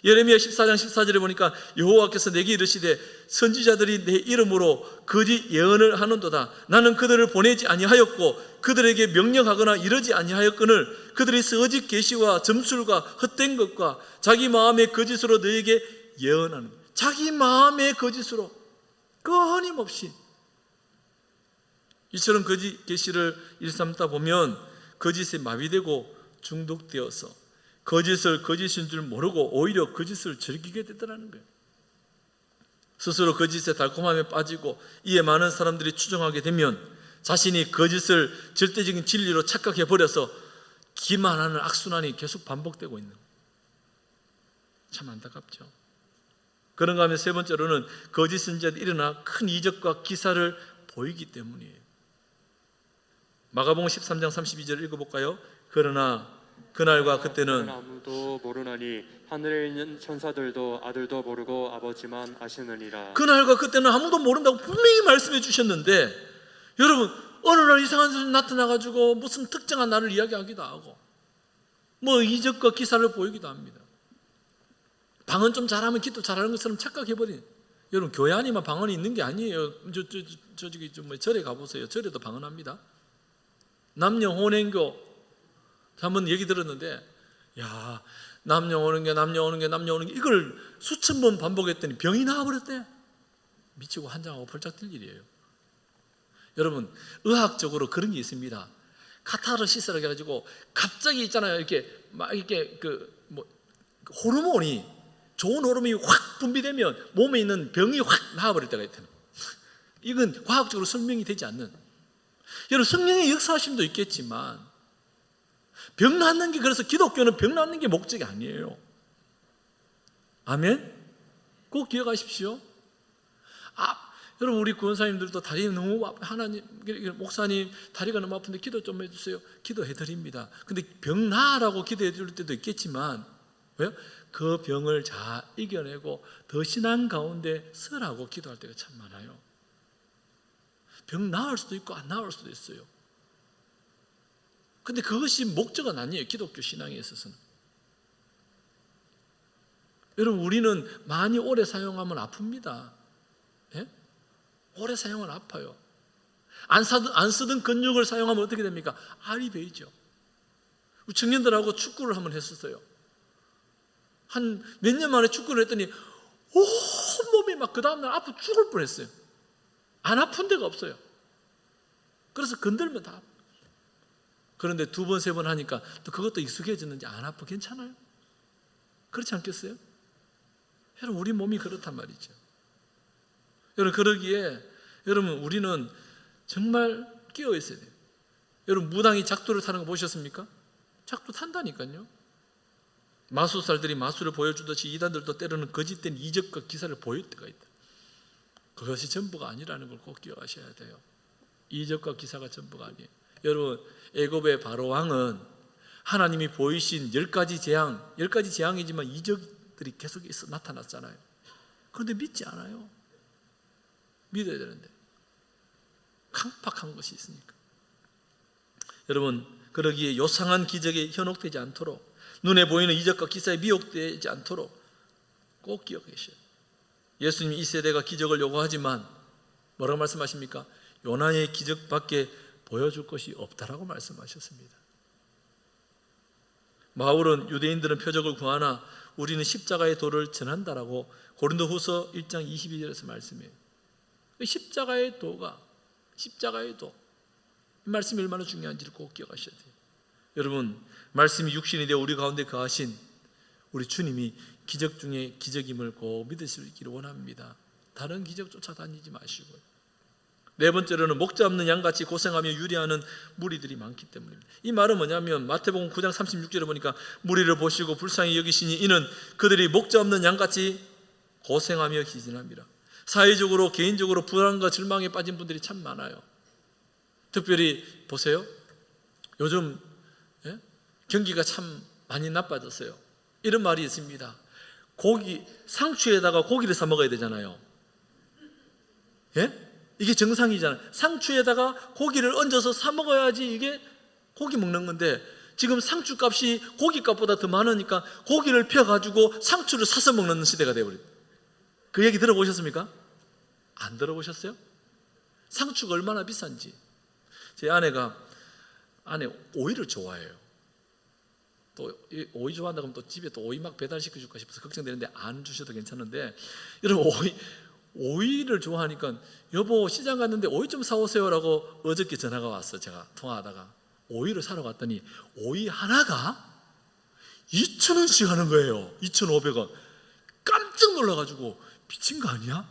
예레미야 14장 14절에 보니까 여호와께서 내게 이르시되 선지자들이 내 이름으로 거짓 예언을 하는도다. 나는 그들을 보내지 아니하였고 그들에게 명령하거나 이르지 아니하였거늘 그들이 거짓 계시와 점술과 헛된 것과 자기 마음의 거짓으로 너에게 예언하는 거예요. 자기 마음의 거짓으로 끊임없이 이처럼 거짓 계시를 일삼다 보면 거짓에 마비되고 중독되어서 거짓을 거짓인 줄 모르고 오히려 거짓을 즐기게 되더라는 거예요. 스스로 거짓의 달콤함에 빠지고 이에 많은 사람들이 추종하게 되면 자신이 거짓을 절대적인 진리로 착각해 버려서 기만하는 악순환이 계속 반복되고 있는 거예요. 참 안타깝죠. 그런가 하면 세 번째로는 거짓 선지자들이 일어나 큰 이적과 기사를 보이기 때문이에요. 마가복음 13장 32절 읽어볼까요? 그러나 그날과 그때는 아무도 모르나니 하늘에 있는 천사들도 아들도 모르고 아버지만 아시느니라. 그날과 그때는 아무도 모른다고 분명히 말씀해 주셨는데 여러분 어느 날 이상한 사람이 나타나가지고 무슨 특정한 날을 이야기하기도 하고 뭐 이적과 기사를 보이기도 합니다. 방언 좀 잘하면 기도 잘하는 것처럼 착각해버린. 여러분 교회 안에만 방언이 있는 게 아니에요. 저기 절에 가보세요. 절에도 방언합니다. 남녀 혼인교 한번 얘기 들었는데 야 남녀 오는 게 이걸 수천 번 반복했더니 병이 나와버렸대. 미치고 한장하고 펄쩍 뛸 일이에요. 여러분 의학적으로 그런 게 있습니다. 카타르시스라고 해가지고 갑자기 있잖아요. 이렇게 호르몬이 좋은 호르몬이 확 분비되면 몸에 있는 병이 확 나와버릴 때가 있대요. 이건 과학적으로 설명이 되지 않는. 여러분 성령의 역사하심도 있겠지만 병 낫는 게 그래서 기독교는 병 낫는 게 목적이 아니에요. 아멘? 꼭 기억하십시오. 여러분 우리 구원사님들도 다리 너무 하나님 목사님 다리가 너무 아픈데 기도 좀 해주세요. 기도해드립니다. 근데 병 나으라고 기도해 줄 때도 있겠지만 왜요? 그 병을 잘 이겨내고 더 신앙 가운데 서라고 기도할 때가 참 많아요. 병 나을 수도 있고 안 나을 수도 있어요. 근데 그것이 목적은 아니에요. 기독교 신앙에 있어서는. 여러분 우리는 많이 오래 사용하면 아픕니다. 예? 오래 사용하면 아파요. 안 쓰던 근육을 사용하면 어떻게 됩니까? 알이 베이죠. 청년들하고 축구를 한번 했었어요. 한 몇 년 만에 축구를 했더니 온몸이 막 그 다음날 아파 죽을 뻔했어요. 안 아픈 데가 없어요. 그래서 건들면 다 아파요. 그런데 두 번, 세 번 하니까 또 그것도 익숙해졌는지 안 아파 괜찮아요? 그렇지 않겠어요? 여러분 우리 몸이 그렇단 말이죠. 여러분 그러기에 여러분 우리는 정말 끼어 있어야 돼요. 여러분 무당이 작두를 타는 거 보셨습니까? 작두 탄다니까요. 마술사들이 마술을 보여주듯이 이단들도 때로는 거짓된 이적과 기사를 보일 때가 있다. 그것이 전부가 아니라는 걸 꼭 기억하셔야 돼요. 이적과 기사가 전부가 아니에요. 여러분 애굽의 바로 왕은 하나님이 보이신 10가지 재앙이지만 이적들이 계속 나타났잖아요. 그런데 믿지 않아요. 믿어야 되는데 강팍한 것이 있으니까. 여러분 그러기에 요상한 기적에 현혹되지 않도록 눈에 보이는 이적과 기사에 미혹되지 않도록 꼭 기억하셔야 돼요. 예수님이 이 세대가 기적을 요구하지만 뭐라고 말씀하십니까? 요나의 기적밖에 보여줄 것이 없다라고 말씀하셨습니다. 바울은 유대인들은 표적을 구하나 우리는 십자가의 도를 전한다라고 고린도후서 1장 22절에서 말씀해요. 십자가의 도가, 십자가의 도, 이 말씀이 얼마나 중요한지를 꼭 기억하셔야 돼요. 여러분, 말씀이 육신이 되어 우리 가운데 거하신 우리 주님이 기적 중에 기적임을 꼭 믿을 수 있기를 원합니다. 다른 기적 쫓아다니지 마시고요. 네 번째로는 목자 없는 양같이 고생하며 유리하는 무리들이 많기 때문입니다. 이 말은 뭐냐면 마태복음 9장 36절에 보니까 무리를 보시고 불쌍히 여기시니 이는 그들이 목자 없는 양같이 고생하며 기진합니다. 사회적으로 개인적으로 불안과 절망에 빠진 분들이 참 많아요. 특별히 보세요. 요즘 경기가 참 많이 나빠졌어요. 이런 말이 있습니다. 상추에다가 고기를 사 먹어야 되잖아요. 이게 정상이잖아요. 상추에다가 고기를 얹어서 사 먹어야지 이게 고기 먹는 건데, 지금 상추 값이 고기 값보다 더 많으니까 고기를 펴가지고 상추를 사서 먹는 시대가 되어버렸어요. 그 얘기 들어보셨습니까? 안 들어보셨어요? 상추가 얼마나 비싼지. 제 아내 오이를 좋아해요. 또 오이 좋아한다고 하면 또 집에 또 오이 막 배달시켜줄까 싶어서 걱정되는데 안 주셔도 괜찮은데, 여러분 오이를 좋아하니까 여보 시장 갔는데 오이 좀 사오세요 라고 어저께 전화가 왔어. 제가 통화하다가 오이를 사러 갔더니 오이 하나가 2,000원씩 하는 거예요. 2,500원. 깜짝 놀라가지고 미친 거 아니야?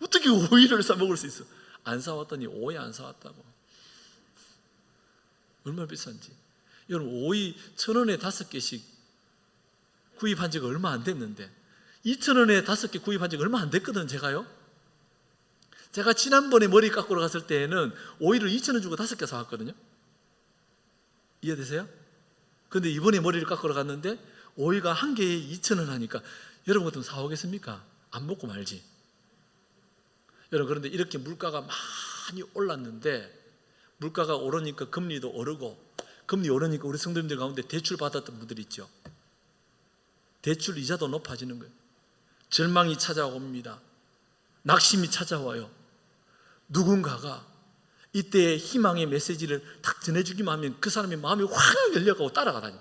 어떻게 오이를 사 먹을 수 있어? 안 사왔더니 오이 안 사왔다고. 얼마나 비싼지. 여러분 오이 1,000원에 5개씩 구입한 지가 얼마 안 됐는데 2,000원에 5개 구입한 지가 얼마 안 됐거든. 제가 지난번에 머리 깎으러 갔을 때에는 오이를 2,000원 주고 5개 사왔거든요. 이해되세요? 근데 이번에 머리를 깎으러 갔는데 오이가 한 개에 2,000원 하니까 여러분 같으면 사오겠습니까? 안 먹고 말지. 여러분, 그런데 이렇게 물가가 많이 올랐는데, 물가가 오르니까 금리도 오르고, 금리 오르니까 우리 성도님들 가운데 대출 받았던 분들이 있죠. 대출 이자도 높아지는 거예요. 절망이 찾아옵니다. 낙심이 찾아와요. 누군가가 이때의 희망의 메시지를 딱 전해주기만 하면 그 사람의 마음이 확 열려가고 따라가다니.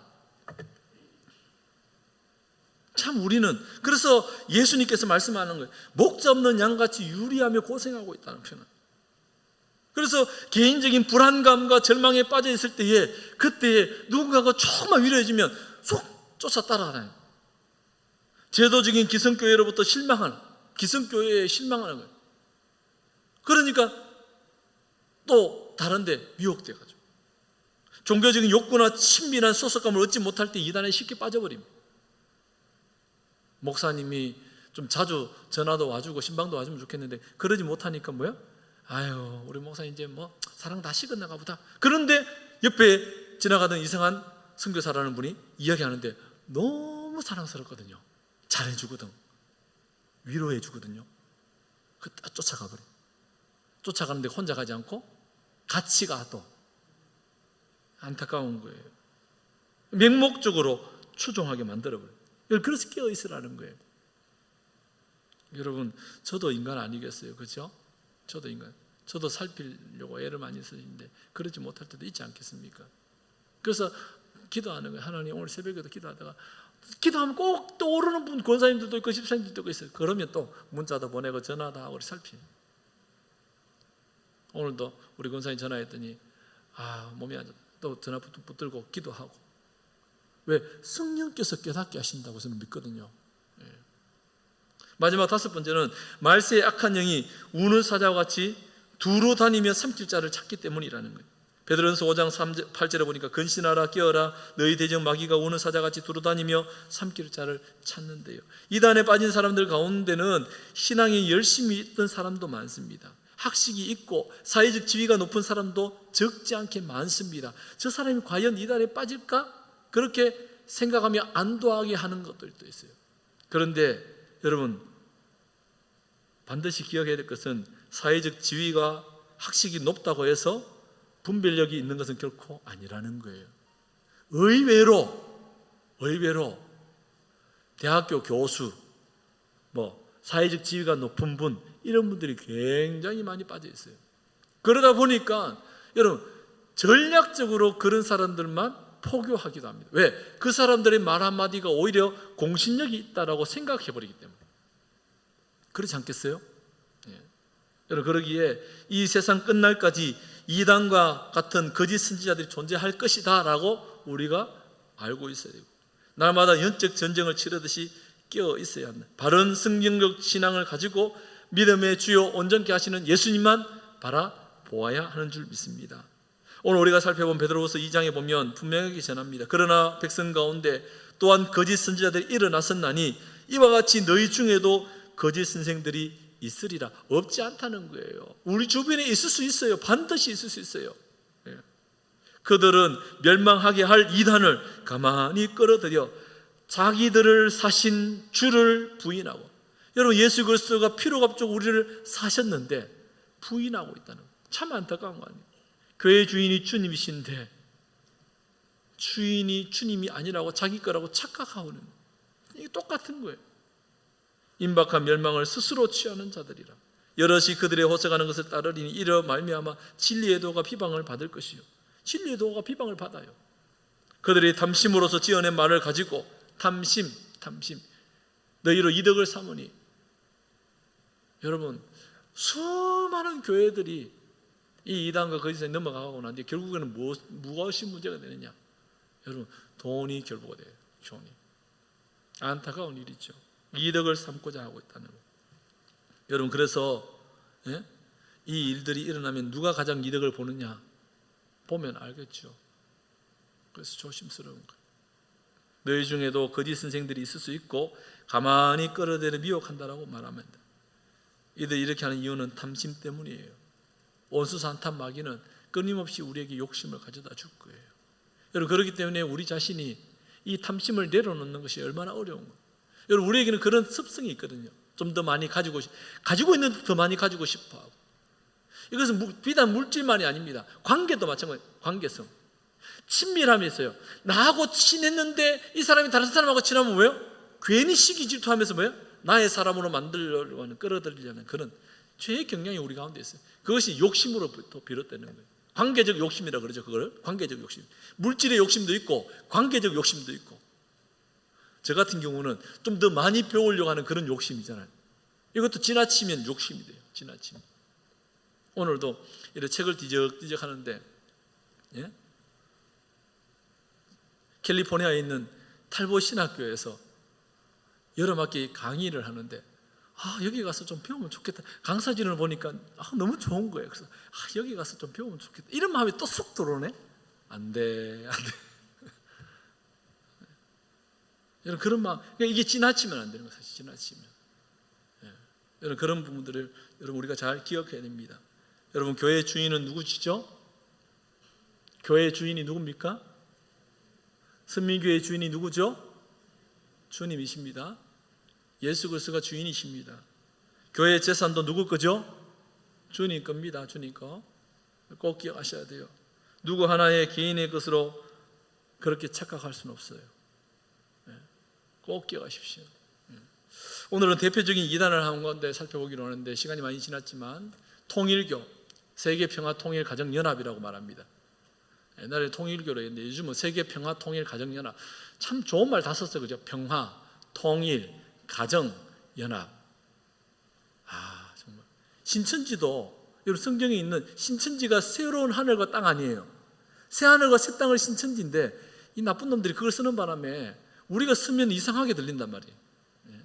참 우리는 그래서 예수님께서 말씀하는 거예요. 목자 없는 양같이 유리하며 고생하고 있다는 표현. 그래서 개인적인 불안감과 절망에 빠져 있을 때에, 그때에 누군가가 조금만 위로해주면 쏙 쫓아 따라가요. 제도적인 기성교회로부터 기성교회에 실망하는 거예요. 그러니까 또 다른데 미혹돼가지고 종교적인 욕구나 친밀한 소속감을 얻지 못할 때 이단에 쉽게 빠져버립니다. 목사님이 좀 자주 전화도 와주고 신방도 와주면 좋겠는데 그러지 못하니까 뭐야? 아유, 우리 목사 이제 뭐 사랑 다 식었나가 보다. 그런데 옆에 지나가던 이상한 선교사라는 분이 이야기하는데 너무 사랑스럽거든요. 잘해주거든, 위로해주거든요. 그 딱 쫓아가버려. 쫓아가는데 혼자 가지 않고 같이 가도 안타까운 거예요. 맹목적으로 추종하게 만들어버려요. 그래서 깨어있으라는 거예요. 여러분, 저도 인간 아니겠어요? 그렇죠? 저도 인간. 저도 살피려고 애를 많이 쓰는데 그러지 못할 때도 있지 않겠습니까? 그래서 기도하는 거예요. 하나님, 오늘 새벽에도 기도하다가 기도하면 꼭 떠오르는 분, 권사님들도 있고 집사님들도 있어요. 그러면 또 문자도 보내고 전화도 하고 살피. 오늘도 우리 권사님 전화했더니 몸이 안 좋다. 또 전화 붙들고 기도하고. 왜? 성령께서 깨닫게 하신다고 저는 믿거든요. 마지막 5번째는 말세의 악한 영이 우는 사자와 같이 두루 다니며 삼킬 자를 찾기 때문이라는 거예요. 베드로전서 5장 8절에 보니까 근신하라, 깨어라, 너희 대적 마귀가 우는 사자같이 두루 다니며 삼킬 자를 찾는데요. 이단에 빠진 사람들 가운데는 신앙에 열심히 있던 사람도 많습니다. 학식이 있고 사회적 지위가 높은 사람도 적지 않게 많습니다. 저 사람이 과연 이단에 빠질까? 그렇게 생각하며 안도하게 하는 것들도 있어요. 그런데 여러분, 반드시 기억해야 될 것은 사회적 지위가 학식이 높다고 해서 분별력이 있는 것은 결코 아니라는 거예요. 의외로 대학교 교수, 사회적 지위가 높은 분, 이런 분들이 굉장히 많이 빠져 있어요. 그러다 보니까 여러분 전략적으로 그런 사람들만 포교하기도 합니다. 왜? 그 사람들의 말 한마디가 오히려 공신력이 있다라고 생각해버리기 때문에. 그렇지 않겠어요? 예. 여러분 그러기에 이 세상 끝날까지 이단과 같은 거짓 선지자들이 존재할 것이다 라고 우리가 알고 있어야 되고, 날마다 영적 전쟁을 치르듯이 깨어 있어야 한다. 바른 성경적 신앙을 가지고 믿음의 주요 온전케 하시는 예수님만 바라보아야 하는 줄 믿습니다. 오늘 우리가 살펴본 베드로후서 2장에 보면 분명하게 전합니다. 그러나 백성 가운데 또한 거짓 선지자들이 일어났었나니 이와 같이 너희 중에도 거짓 선생들이 있으리라. 없지 않다는 거예요. 우리 주변에 있을 수 있어요. 반드시 있을 수 있어요. 예. 그들은 멸망하게 할 이단을 가만히 끌어들여 자기들을 사신 주를 부인하고, 여러분 예수 그리스도가 피로 값주고 우리를 사셨는데 부인하고 있다는 거예요. 참 안타까운 거 아니에요. 교회 주인이 주님이신데 주인이 주님이 아니라고 자기 거라고 착각하고 있는 거예요. 이게 똑같은 거예요. 임박한 멸망을 스스로 취하는 자들이라. 여럿이 그들의 호석하는 것을 따르리니 이러 말미암아 진리의 도가 비방을 받을 것이요. 진리의 도가 비방을 받아요. 그들이 탐심으로서 지어낸 말을 가지고 탐심 너희로 이득을 삼으니, 여러분 수많은 교회들이 이 이단과 거짓에 넘어가고 나는데 결국에는 무엇이 문제가 되느냐? 여러분 돈이 결부가 돼요. 돈이. 안타까운 일이죠. 이득을 삼고자 하고 있다는 거예요. 여러분 그래서 이 일들이 일어나면 누가 가장 이득을 보느냐 보면 알겠죠. 그래서 조심스러운 거예요. 너희 중에도 거짓 선생들이 있을 수 있고 가만히 끌어들여 미혹한다라고 말합니다. 이들 이렇게 하는 이유는 탐심 때문이에요. 원수산탄 마귀는 끊임없이 우리에게 욕심을 가져다 줄 거예요. 여러분 그렇기 때문에 우리 자신이 이 탐심을 내려놓는 것이 얼마나 어려운 거예요. 여러분 우리에게는 그런 습성이 있거든요. 좀 더 많이 가지고 있는데 더 많이 가지고 싶어하고. 이것은 비단 물질만이 아닙니다. 관계도 마찬가지예요. 관계성. 친밀함이 있어요. 나하고 친했는데 이 사람이 다른 사람하고 친하면 뭐예요? 괜히 시기 질투하면서 뭐예요? 나의 사람으로 만들려고 하는, 끌어들이려는 그런 죄의 경향이 우리 가운데 있어요. 그것이 욕심으로부터 비롯되는 거예요. 관계적 욕심이라고 그러죠. 그걸 관계적 욕심. 물질의 욕심도 있고 관계적 욕심도 있고. 저 같은 경우는 좀 더 많이 배우려고 하는 그런 욕심이잖아요. 이것도 지나치면 욕심이 돼요. 지나치면. 오늘도 이렇게 책을 뒤적뒤적 하는데, 예? 캘리포니아에 있는 탈보 신학교에서 여름 학기 강의를 하는데, 여기 가서 좀 배우면 좋겠다. 강사진을 보니까 너무 좋은 거예요. 그래서 여기 가서 좀 배우면 좋겠다. 이런 마음이 또 쑥 들어오네. 안 돼. 여러분 그런 마음, 이게 지나치면 안 되는 거예요. 사실 지나치면. 예. 여러분 그런 부분들을 여러분 우리가 잘 기억해야 됩니다. 여러분 교회의 주인은 누구시죠? 교회의 주인이 누굽니까? 선민교회의 주인이 누구죠? 주님이십니다. 예수 그리스도가 주인이십니다. 교회의 재산도 누구 거죠? 주님 겁니다. 주님 거. 꼭 기억하셔야 돼요. 누구 하나의 개인의 것으로 그렇게 착각할 수는 없어요. 꼭 기억하십시오. 오늘은 대표적인 이단을 한 건데 살펴보기로 하는데 시간이 많이 지났지만 통일교, 세계평화통일가정연합이라고 말합니다. 옛날에 통일교로 했는데 요즘은 세계평화통일가정연합. 참 좋은 말 다 썼어요. 그죠? 평화, 통일, 가정연합. 정말. 신천지도 여러분 성경에 있는 신천지가 새로운 하늘과 땅 아니에요. 새 하늘과 새 땅을 신천지인데 이 나쁜 놈들이 그걸 쓰는 바람에 우리가 쓰면 이상하게 들린단 말이에요. 예.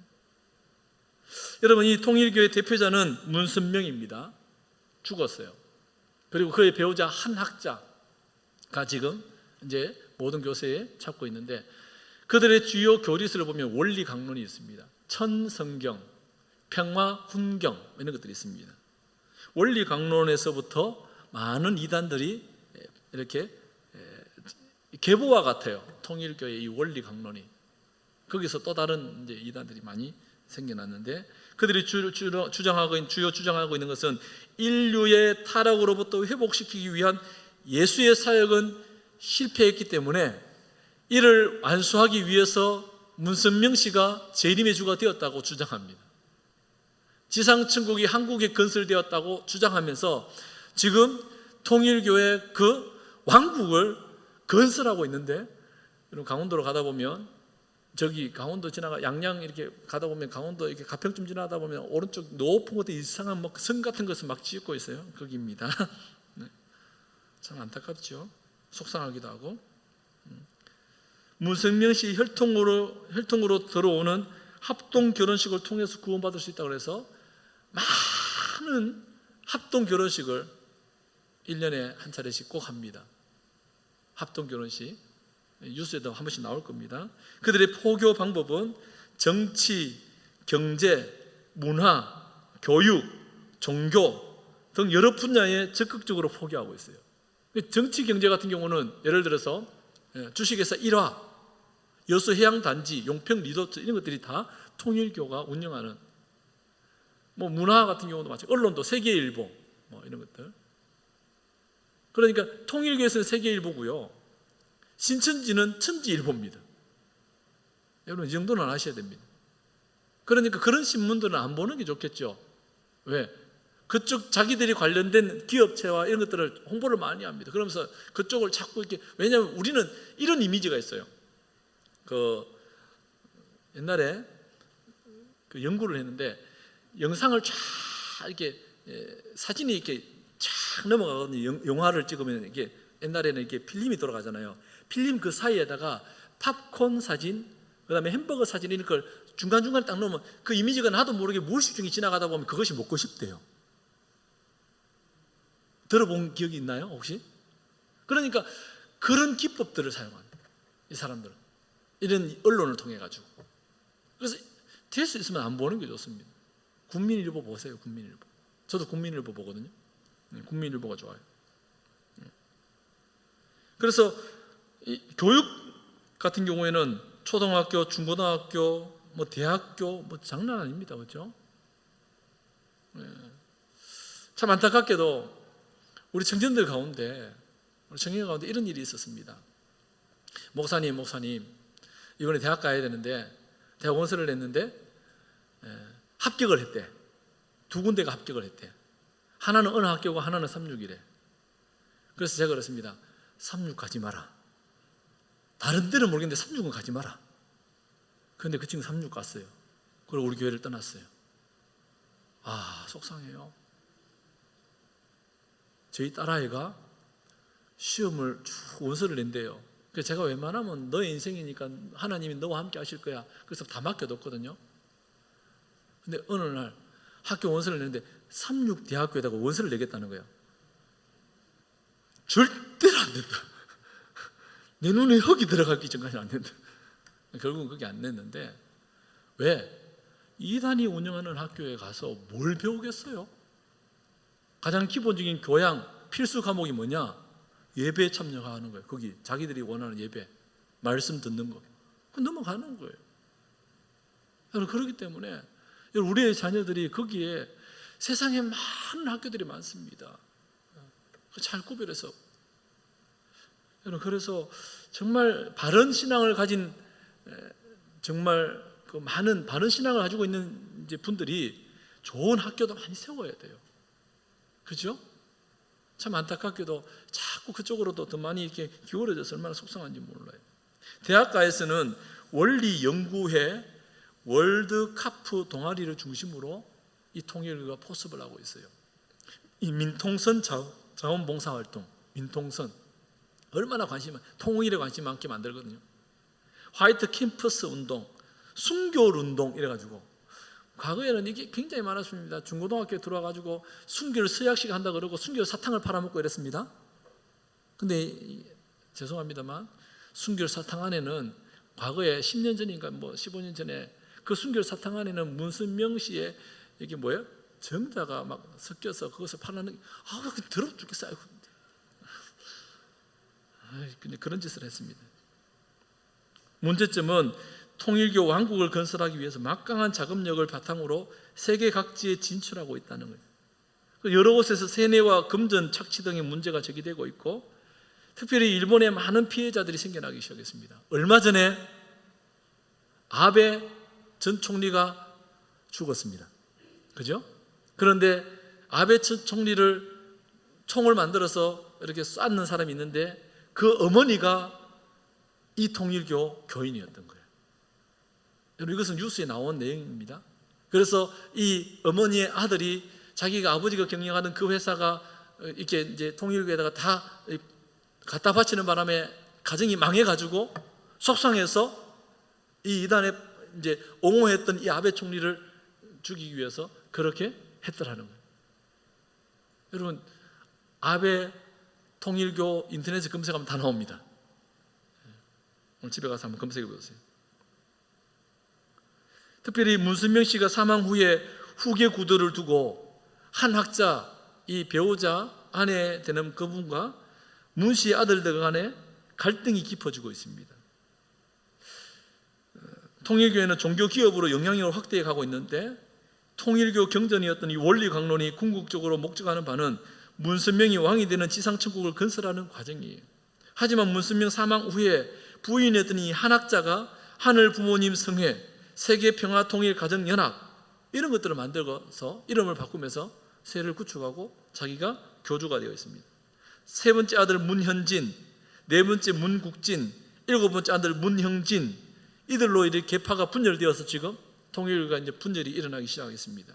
여러분 이 통일교의 대표자는 문선명입니다. 죽었어요. 그리고 그의 배우자 한 학자가 지금 이제 모든 교세에 찾고 있는데 그들의 주요 교리서를 보면 원리 강론이 있습니다. 천성경, 평화, 훈경 이런 것들이 있습니다. 원리 강론에서부터 많은 이단들이 이렇게 계보와 같아요. 통일교의 이 원리 강론이. 거기서 또 다른 이제 이단들이 많이 생겨났는데 그들이 주요 주장하고 있는 것은 인류의 타락으로부터 회복시키기 위한 예수의 사역은 실패했기 때문에 이를 완수하기 위해서 문선명 씨가 재림의 주가 되었다고 주장합니다. 지상천국이 한국에 건설되었다고 주장하면서 지금 통일교의 그 왕국을 건설하고 있는데, 여러분 강원도로 가다 보면 저기 강원도 지나가 양양 이렇게 가다 보면 강원도 이렇게 가평쯤 지나다 보면 오른쪽 높은 곳에 이상한 뭐 성 같은 것을 막 짓고 있어요. 거기입니다. 네. 참 안타깝죠. 속상하기도 하고. 문성명 씨 혈통으로 들어오는 합동 결혼식을 통해서 구원받을 수 있다고 해서 많은 합동 결혼식을 1년에 한 차례씩 꼭 합니다. 합동 결혼식. 뉴스에도 한 번씩 나올 겁니다. 그들의 포교 방법은 정치, 경제, 문화, 교육, 종교 등 여러 분야에 적극적으로 포교하고 있어요. 정치, 경제 같은 경우는 예를 들어서 주식회사 1화, 여수해양단지, 용평 리조트 이런 것들이 다 통일교가 운영하는, 뭐 문화 같은 경우도 마찬가지, 언론도 세계일보 뭐 이런 것들. 그러니까 통일교에서는 세계일보고요, 신천지는 천지일보입니다. 여러분 이 정도는 아셔야 됩니다. 그러니까 그런 신문들은 안 보는 게 좋겠죠. 왜? 그쪽 자기들이 관련된 기업체와 이런 것들을 홍보를 많이 합니다. 그러면서 그쪽을 자꾸 이렇게, 왜냐하면 우리는 이런 이미지가 있어요. 그 옛날에 그 연구를 했는데 영상을 쫙 이렇게 사진이 이렇게 쫙 넘어가거든요. 영화를 찍으면 이게 옛날에는 이렇게 필름이 돌아가잖아요. 필름 그 사이에다가 팝콘 사진, 그다음에 햄버거 사진 이런 걸 중간중간에 딱 넣으면 그 이미지가 나도 모르게 무의식 중에 지나가다 보면 그것이 먹고 싶대요. 들어본 기억이 있나요 혹시? 그러니까 그런 기법들을 사용한다 이 사람들은, 이런 언론을 통해 가지고. 그래서 될 수 있으면 안 보는 게 좋습니다. 국민일보 보세요. 국민일보. 저도 국민일보 보거든요. 국민일보가 좋아요. 그래서 이 교육 같은 경우에는 초등학교, 중고등학교, 뭐 대학교 뭐 장난 아닙니다. 그렇죠? 참 안타깝게도 우리 청년들 가운데 이런 일이 있었습니다. 목사님 이번에 대학 가야 되는데 대학 원서를 냈는데 합격을 했대. 두 군데가 합격을 했대. 하나는 어느 학교고 하나는 36이래. 그래서 제가 그랬습니다. 36 가지 마라. 다른 데는 모르겠는데 36은 가지 마라. 그런데 그 친구 36 갔어요. 그리고 우리 교회를 떠났어요. 아, 속상해요. 저희 딸아이가 시험을 쭉 원서를 낸대요. 그래서 제가 웬만하면 너의 인생이니까 하나님이 너와 함께 하실 거야. 그래서 다 맡겨뒀거든요. 근데 어느 날 학교 원서를 내는데 36 대학교에다가 원서를 내겠다는 거예요. 절대로 안 된다. 내 눈에 흙이 들어가기 전까지 안 된다. 결국은 그게 안 냈는데, 왜? 이단이 운영하는 학교에 가서 뭘 배우겠어요? 가장 기본적인 교양, 필수 과목이 뭐냐? 예배에 참여하는 거예요. 거기 자기들이 원하는 예배, 말씀 듣는 거. 그건 넘어가는 거예요. 여러분, 그렇기 때문에 우리의 자녀들이 거기에 세상에 많은 학교들이 많습니다. 잘 구별해서. 여러분, 그래서 정말 바른 신앙을 가진, 정말 그 많은 바른 신앙을 가지고 있는 이제 분들이 좋은 학교도 많이 세워야 돼요. 그죠? 참 안타깝게도 자꾸 그쪽으로도 더 많이 이렇게 기울어져서 얼마나 속상한지 몰라요. 대학가에서는 원리연구회, 월드카프 동아리를 중심으로 이 통일교가 포섭을 하고 있어요. 이 민통선 자원봉사활동, 민통선 얼마나 통일에 관심 많게 만들거든요. 화이트 캠퍼스 운동, 순교를 운동 이래가지고, 과거에는 이게 굉장히 많았습니다. 중고등학교에 들어와가지고 순교를 서약식 한다 그러고 순교 사탕을 팔아먹고 이랬습니다. 근데 죄송합니다만 순교 사탕 안에는 과거에 10년 전인가 뭐 15년 전에 그 순교 사탕 안에는 문선명 씨의 이게 뭐예요? 정자가 막 섞여서 그것을 팔아는, 그 더러워 죽겠어요. 근데 그런 짓을 했습니다. 문제점은 통일교 왕국을 건설하기 위해서 막강한 자금력을 바탕으로 세계 각지에 진출하고 있다는 거예요. 여러 곳에서 세뇌와 금전 착취 등의 문제가 제기되고 있고, 특별히 일본에 많은 피해자들이 생겨나기 시작했습니다. 얼마 전에 아베 전 총리가 죽었습니다. 그죠? 그런데 아베 전 총리를 총을 만들어서 이렇게 쐈는 사람이 있는데 그 어머니가 이 통일교 교인이었던 거예요. 여러분, 이것은 뉴스에 나온 내용입니다. 그래서 이 어머니의 아들이 자기가 아버지가 경영하던 그 회사가 이렇게 이제 통일교에다가 다 갖다 바치는 바람에 가정이 망해가지고 속상해서 이 이단에 이제 옹호했던 이 아베 총리를 죽이기 위해서 그렇게 했더라는 거예요. 여러분, 아베 통일교 인터넷에 검색하면 다 나옵니다. 오늘 집에 가서 한번 검색해 보세요. 특별히 문선명 씨가 사망 후에 후계 구도를 두고 한 학자, 이 배우자 아내 되는 그분과 문 씨의 아들들 간에 갈등이 깊어지고 있습니다. 통일교회는 종교 기업으로 영향력을 확대해 가고 있는데 통일교 경전이었던 이 원리 강론이 궁극적으로 목적하는 바는 문선명이 왕이 되는 지상천국을 건설하는 과정이에요. 하지만 문선명 사망 후에 부인했던 이 한학자가 하늘 부모님 성회, 세계 평화 통일 가정 연합 이런 것들을 만들어서 이름을 바꾸면서 세를 구축하고 자기가 교주가 되어 있습니다. 세 번째 아들 문현진, 네 번째 문국진, 일곱 번째 아들 문형진, 이들로 이렇게 계파가 분열되어서 지금 통일교가 이제 분열이 일어나기 시작했습니다.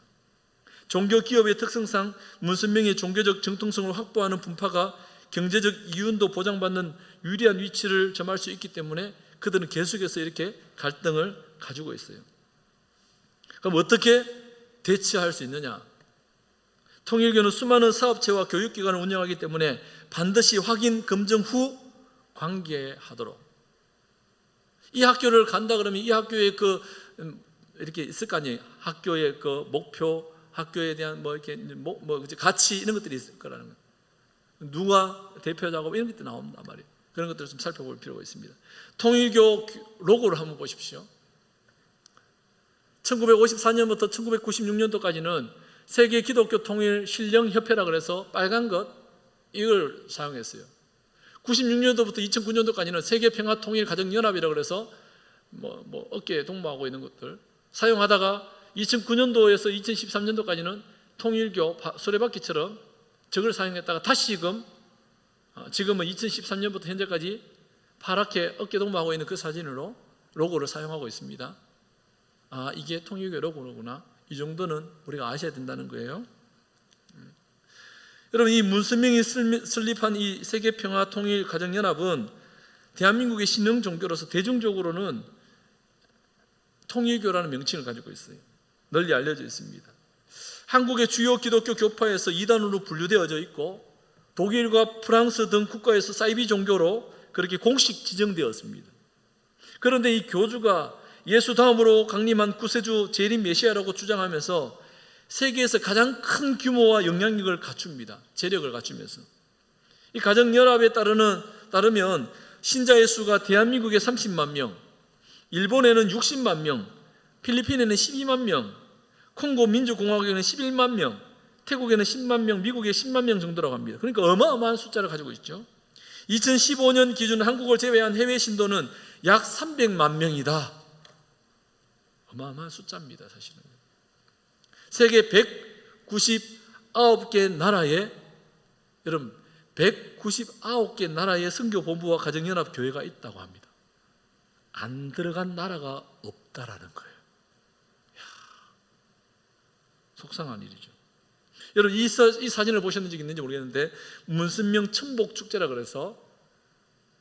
종교 기업의 특성상 문선명의 종교적 정통성을 확보하는 분파가 경제적 이윤도 보장받는 유리한 위치를 점할 수 있기 때문에 그들은 계속해서 이렇게 갈등을 가지고 있어요. 그럼 어떻게 대처할 수 있느냐? 통일교는 수많은 사업체와 교육기관을 운영하기 때문에 반드시 확인, 검증 후 관계하도록. 이 학교를 간다 그러면 이 학교에 이렇게 있을 거 아니에요. 학교의 그 목표, 학교에 대한 가치 이런 것들이 있을 거라는 거예요. 누가 대표자고 이런 것들이 나온단 말이에요. 그런 것들을 좀 살펴볼 필요가 있습니다. 통일교 로고를 한번 보십시오. 1954년부터 1996년도까지는 세계 기독교 통일 신령 협회라 그래서 빨간 것 이걸 사용했어요. 96년도부터 2009년도까지는 세계 평화 통일 가정 연합이라 그래서 어깨에 동무하고 있는 것들 사용하다가 2009년도에서 2013년도까지는 통일교 수레바퀴처럼 저걸 사용했다가 다시 지금은 2013년부터 현재까지 파랗게 어깨 동무하고 있는 그 사진으로 로고를 사용하고 있습니다. 아, 이게 통일교 로고구나. 이 정도는 우리가 아셔야 된다는 거예요. 여러분, 이 문선명이 설립한 이 세계평화통일가정연합은 대한민국의 신흥 종교로서 대중적으로는 통일교라는 명칭을 가지고 있어요. 널리 알려져 있습니다. 한국의 주요 기독교 교파에서 이단으로 분류되어져 있고 독일과 프랑스 등 국가에서 사이비 종교로 그렇게 공식 지정되었습니다. 그런데 이 교주가 예수 다음으로 강림한 구세주 재림 메시아라고 주장하면서 세계에서 가장 큰 규모와 영향력을 갖춥니다. 재력을 갖추면서. 이 가정연합에 따르면 신자의 수가 대한민국에 30만 명, 일본에는 60만 명, 필리핀에는 12만 명, 콩고 민주공화국에는 11만 명, 태국에는 10만 명, 미국에 10만 명 정도라고 합니다. 그러니까 어마어마한 숫자를 가지고 있죠. 2015년 기준 한국을 제외한 해외 신도는 약 300만 명이다. 어마어마한 숫자입니다, 사실은. 세계 199개 나라에, 여러분, 199개 나라의 선교본부와 가정연합교회가 있다고 합니다. 안 들어간 나라가 없다라는 거예요. 이야, 속상한 일이죠. 여러분, 이 사진을 보신 적 있는지 모르겠는데 문선명 천복축제라 그래서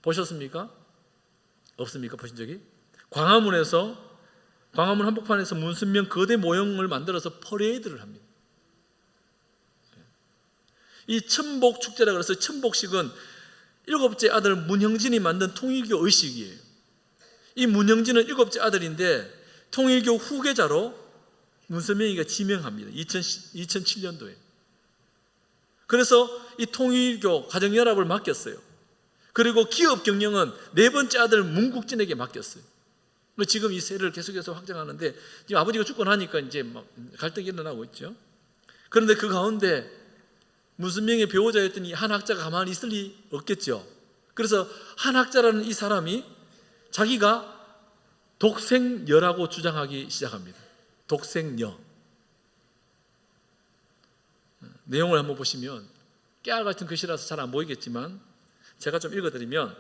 보셨습니까? 없습니까? 보신 적이? 광화문 한복판에서 문선명 거대 모형을 만들어서 퍼레이드를 합니다. 이 천복축제라 그래서 천복식은 일곱째 아들 문형진이 만든 통일교 의식이에요. 이 문형진은 일곱째 아들인데 통일교 후계자로 문선명이가 지명합니다. 2007년도에. 그래서 이 통일교 가정연합을 맡겼어요. 그리고 기업 경영은 네 번째 아들 문국진에게 맡겼어요. 지금 이 세를 계속해서 확장하는데 지금 아버지가 죽고 나니까 이제 막 갈등이 일어나고 있죠. 그런데 그 가운데 문선명의 배우자였던 이 한 학자가 가만히 있을 리 없겠죠. 그래서 한 학자라는 이 사람이 자기가 독생녀라고 주장하기 시작합니다. 독생녀. 내용을 한번 보시면 깨알 같은 글씨라서 잘 안 보이겠지만 제가 좀 읽어드리면,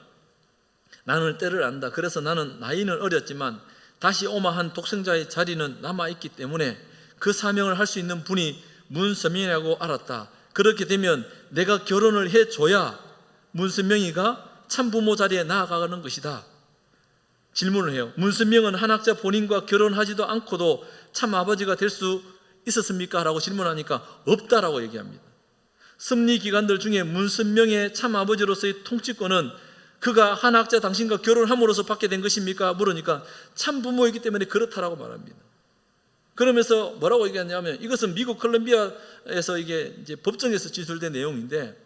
나는 때를 안다. 그래서 나는 나이는 어렸지만 다시 오마한 독생자의 자리는 남아있기 때문에 그 사명을 할 수 있는 분이 문선명이라고 알았다. 그렇게 되면 내가 결혼을 해줘야 문선명이가 참부모 자리에 나아가는 것이다. 질문을 해요. 문선명은 한학자 본인과 결혼하지도 않고도 참 아버지가 될 수 있었습니까? 라고 질문하니까 없다라고 얘기합니다. 섭리기관들 중에 문선명의 참 아버지로서의 통치권은 그가 한학자 당신과 결혼함으로써 받게 된 것입니까? 물으니까 참부모이기 때문에 그렇다라고 말합니다. 그러면서 뭐라고 얘기하냐면, 이것은 미국 컬럼비아에서 이게 이제 법정에서 진술된 내용인데,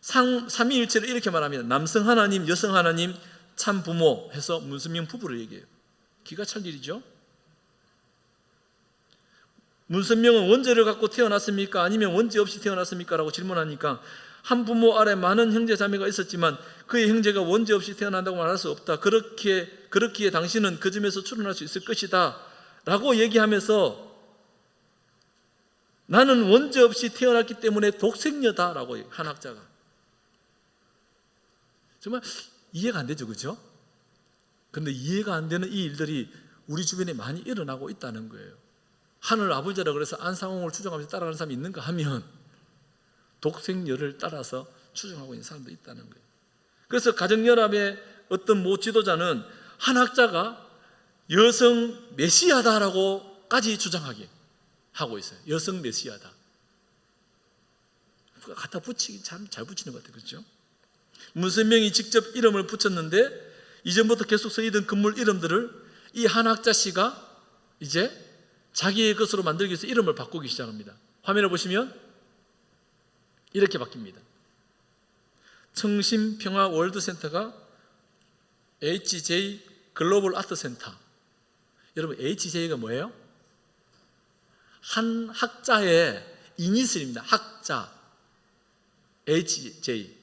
삼위일체를 이렇게 말합니다. 남성 하나님, 여성 하나님, 참부모 해서 문선명 부부를 얘기해요. 기가 찰 일이죠. 문선명은 원죄를 갖고 태어났습니까? 아니면 원죄 없이 태어났습니까? 라고 질문하니까, 한 부모 아래 많은 형제 자매가 있었지만 그의 형제가 원죄 없이 태어난다고 말할 수 없다. 그렇기에 당신은 그 점에서 출현할 수 있을 것이다 라고 얘기하면서, 나는 원죄 없이 태어났기 때문에 독생녀다 라고 한학자가. 정말 이해가 안 되죠, 그렇죠? 그런데 이해가 안 되는 이 일들이 우리 주변에 많이 일어나고 있다는 거예요. 하늘 아버지라 그래서 안상홍을 추정하면서 따라가는 사람이 있는가 하면 독생녀를 따라서 추정하고 있는 사람도 있다는 거예요. 그래서 가정연합의 어떤 모 지도자는 한학자가 여성 메시아다라고까지 주장하게 하고 있어요. 여성 메시아다. 갖다 붙이기 참 잘 붙이는 것 같아요, 그렇죠? 문선명이 직접 이름을 붙였는데 이전부터 계속 써있던 건물 이름들을 이 한학자 씨가 이제 자기의 것으로 만들기 위해서 이름을 바꾸기 시작합니다. 화면을 보시면 이렇게 바뀝니다. 청심평화 월드센터가 HJ 글로벌 아트센터. 여러분, HJ가 뭐예요? 한 학자의 이니셜입니다. 학자 HJ.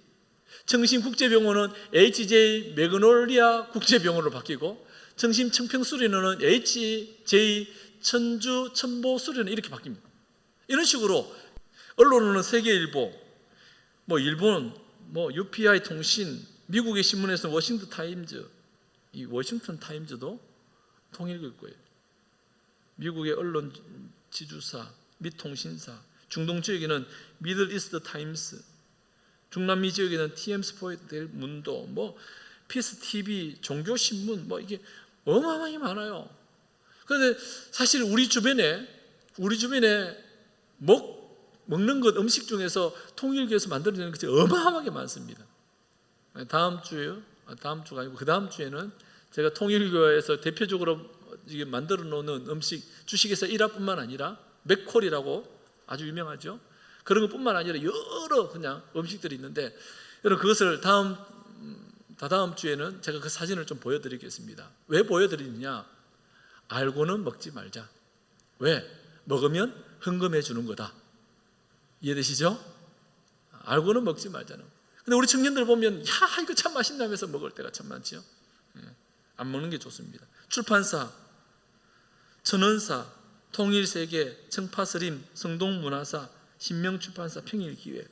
청심국제병원은 HJ 매그놀리아 국제병원으로 바뀌고, 청심 청평수련원은 HJ 천주 천보수련원 이렇게 바뀝니다. 이런 식으로 언론은 세계일보, 일본 UPI 통신, 미국의 신문에서는 워싱턴 타임즈, 이 워싱턴 타임즈도 통일교일 거예요. 미국의 언론 지주사 및 통신사, 중동 지역에는 미들 이스트 타임스, 중남미 지역에는 TM 스포츠 델 문도, 피스 TV, 종교 신문, 이게 어마어마하게 많아요. 그런데 사실 우리 주변에 먹는 것, 음식 중에서 통일교에서 만들어지는 것이 어마어마하게 많습니다. 다음 주가 아니고 그 다음 주에는 제가 통일교에서 대표적으로 만들어 놓는 음식, 주식회사 1화뿐만 아니라 맥콜이라고 아주 유명하죠. 그런 것뿐만 아니라 여러 그냥 음식들이 있는데, 여러분 그것을 다다음 주에는 제가 그 사진을 좀 보여드리겠습니다. 왜 보여드리느냐? 알고는 먹지 말자. 왜? 먹으면 헌금해 주는 거다. 이해되시죠? 알고는 먹지 말자는. 근데 우리 청년들 보면 이거 참 맛있다면서 먹을 때가 참 많죠. 안 먹는 게 좋습니다. 출판사, 천원사, 통일세계, 청파스림, 성동문화사, 신명출판사, 평일기획,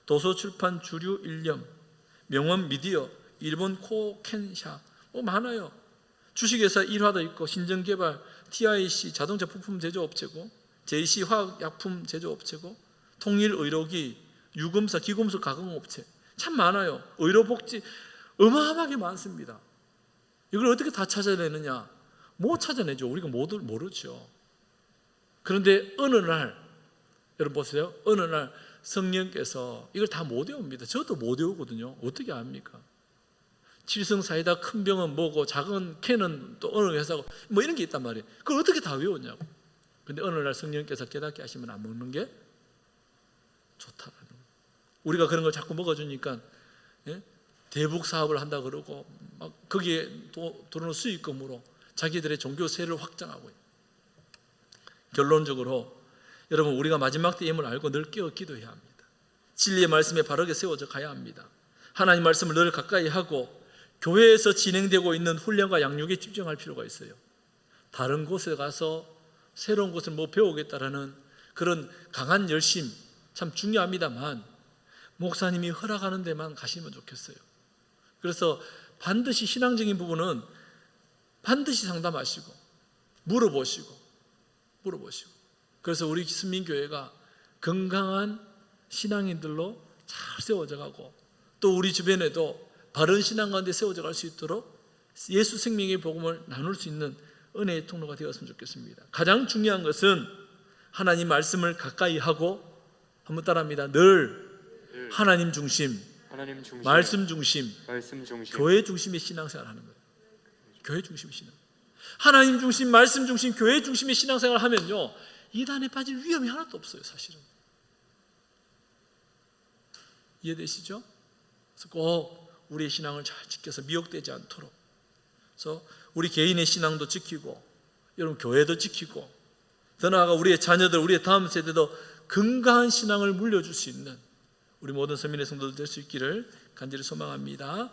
도서출판 주류 일념, 명원미디어, 일본 코켄샤, 많아요. 주식회사 1화도 있고, 신정개발, TIC 자동차 부품 제조업체고, JC 화학약품 제조업체고, 통일의료기, 유금사, 기금속 가공업체, 참 많아요. 의료복지 어마어마하게 많습니다. 이걸 어떻게 다 찾아내느냐? 못 찾아내죠. 우리가 모르죠. 그런데 어느 날, 여러분 보세요. 어느 날 성령께서 이걸 다 못 외웁니다. 저도 못 외우거든요. 어떻게 압니까? 칠성사이다 큰 병은 뭐고 작은 캔은 또 어느 회사고 이런 게 있단 말이에요. 그걸 어떻게 다 외웠냐고. 근데 어느 날 성령께서 깨닫게 하시면 안 먹는 게 좋다라는 거예요. 우리가 그런 걸 자꾸 먹어주니까 대북 사업을 한다 그러고 막 거기에 들어오는 수익금으로 자기들의 종교세를 확장하고 있어요. 결론적으로 여러분, 우리가 마지막 때임을 알고 늘 깨어 기도해야 합니다. 진리의 말씀에 바르게 세워져 가야 합니다. 하나님 말씀을 늘 가까이 하고 교회에서 진행되고 있는 훈련과 양육에 집중할 필요가 있어요. 다른 곳에 가서 새로운 것을 배우겠다라는 그런 강한 열심 참 중요합니다만, 목사님이 허락하는 데만 가시면 좋겠어요. 그래서 반드시 신앙적인 부분은 반드시 상담하시고 물어보시고 그래서 우리 신민교회가 건강한 신앙인들로 잘 세워져 가고 또 우리 주변에도 바른 신앙 가운데 세워져 갈 수 있도록 예수 생명의 복음을 나눌 수 있는 은혜의 통로가 되었으면 좋겠습니다. 가장 중요한 것은 하나님 말씀을 가까이 하고, 한번 따라합니다. 늘 하나님 중심, 말씀 중심, 교회 중심의 신앙생활을 하는 거예요. 교회 중심의 신앙. 하나님 중심, 말씀 중심, 교회 중심의 신앙생활을 하면요, 이단에 빠질 위험이 하나도 없어요. 사실은 이해되시죠? 그래서 꼭 우리의 신앙을 잘 지켜서 미혹되지 않도록, 그래서 우리 개인의 신앙도 지키고 여러분 교회도 지키고 더 나아가 우리의 자녀들, 우리의 다음 세대도 건강한 신앙을 물려줄 수 있는 우리 모든 서민의 성도들 될 수 있기를 간절히 소망합니다.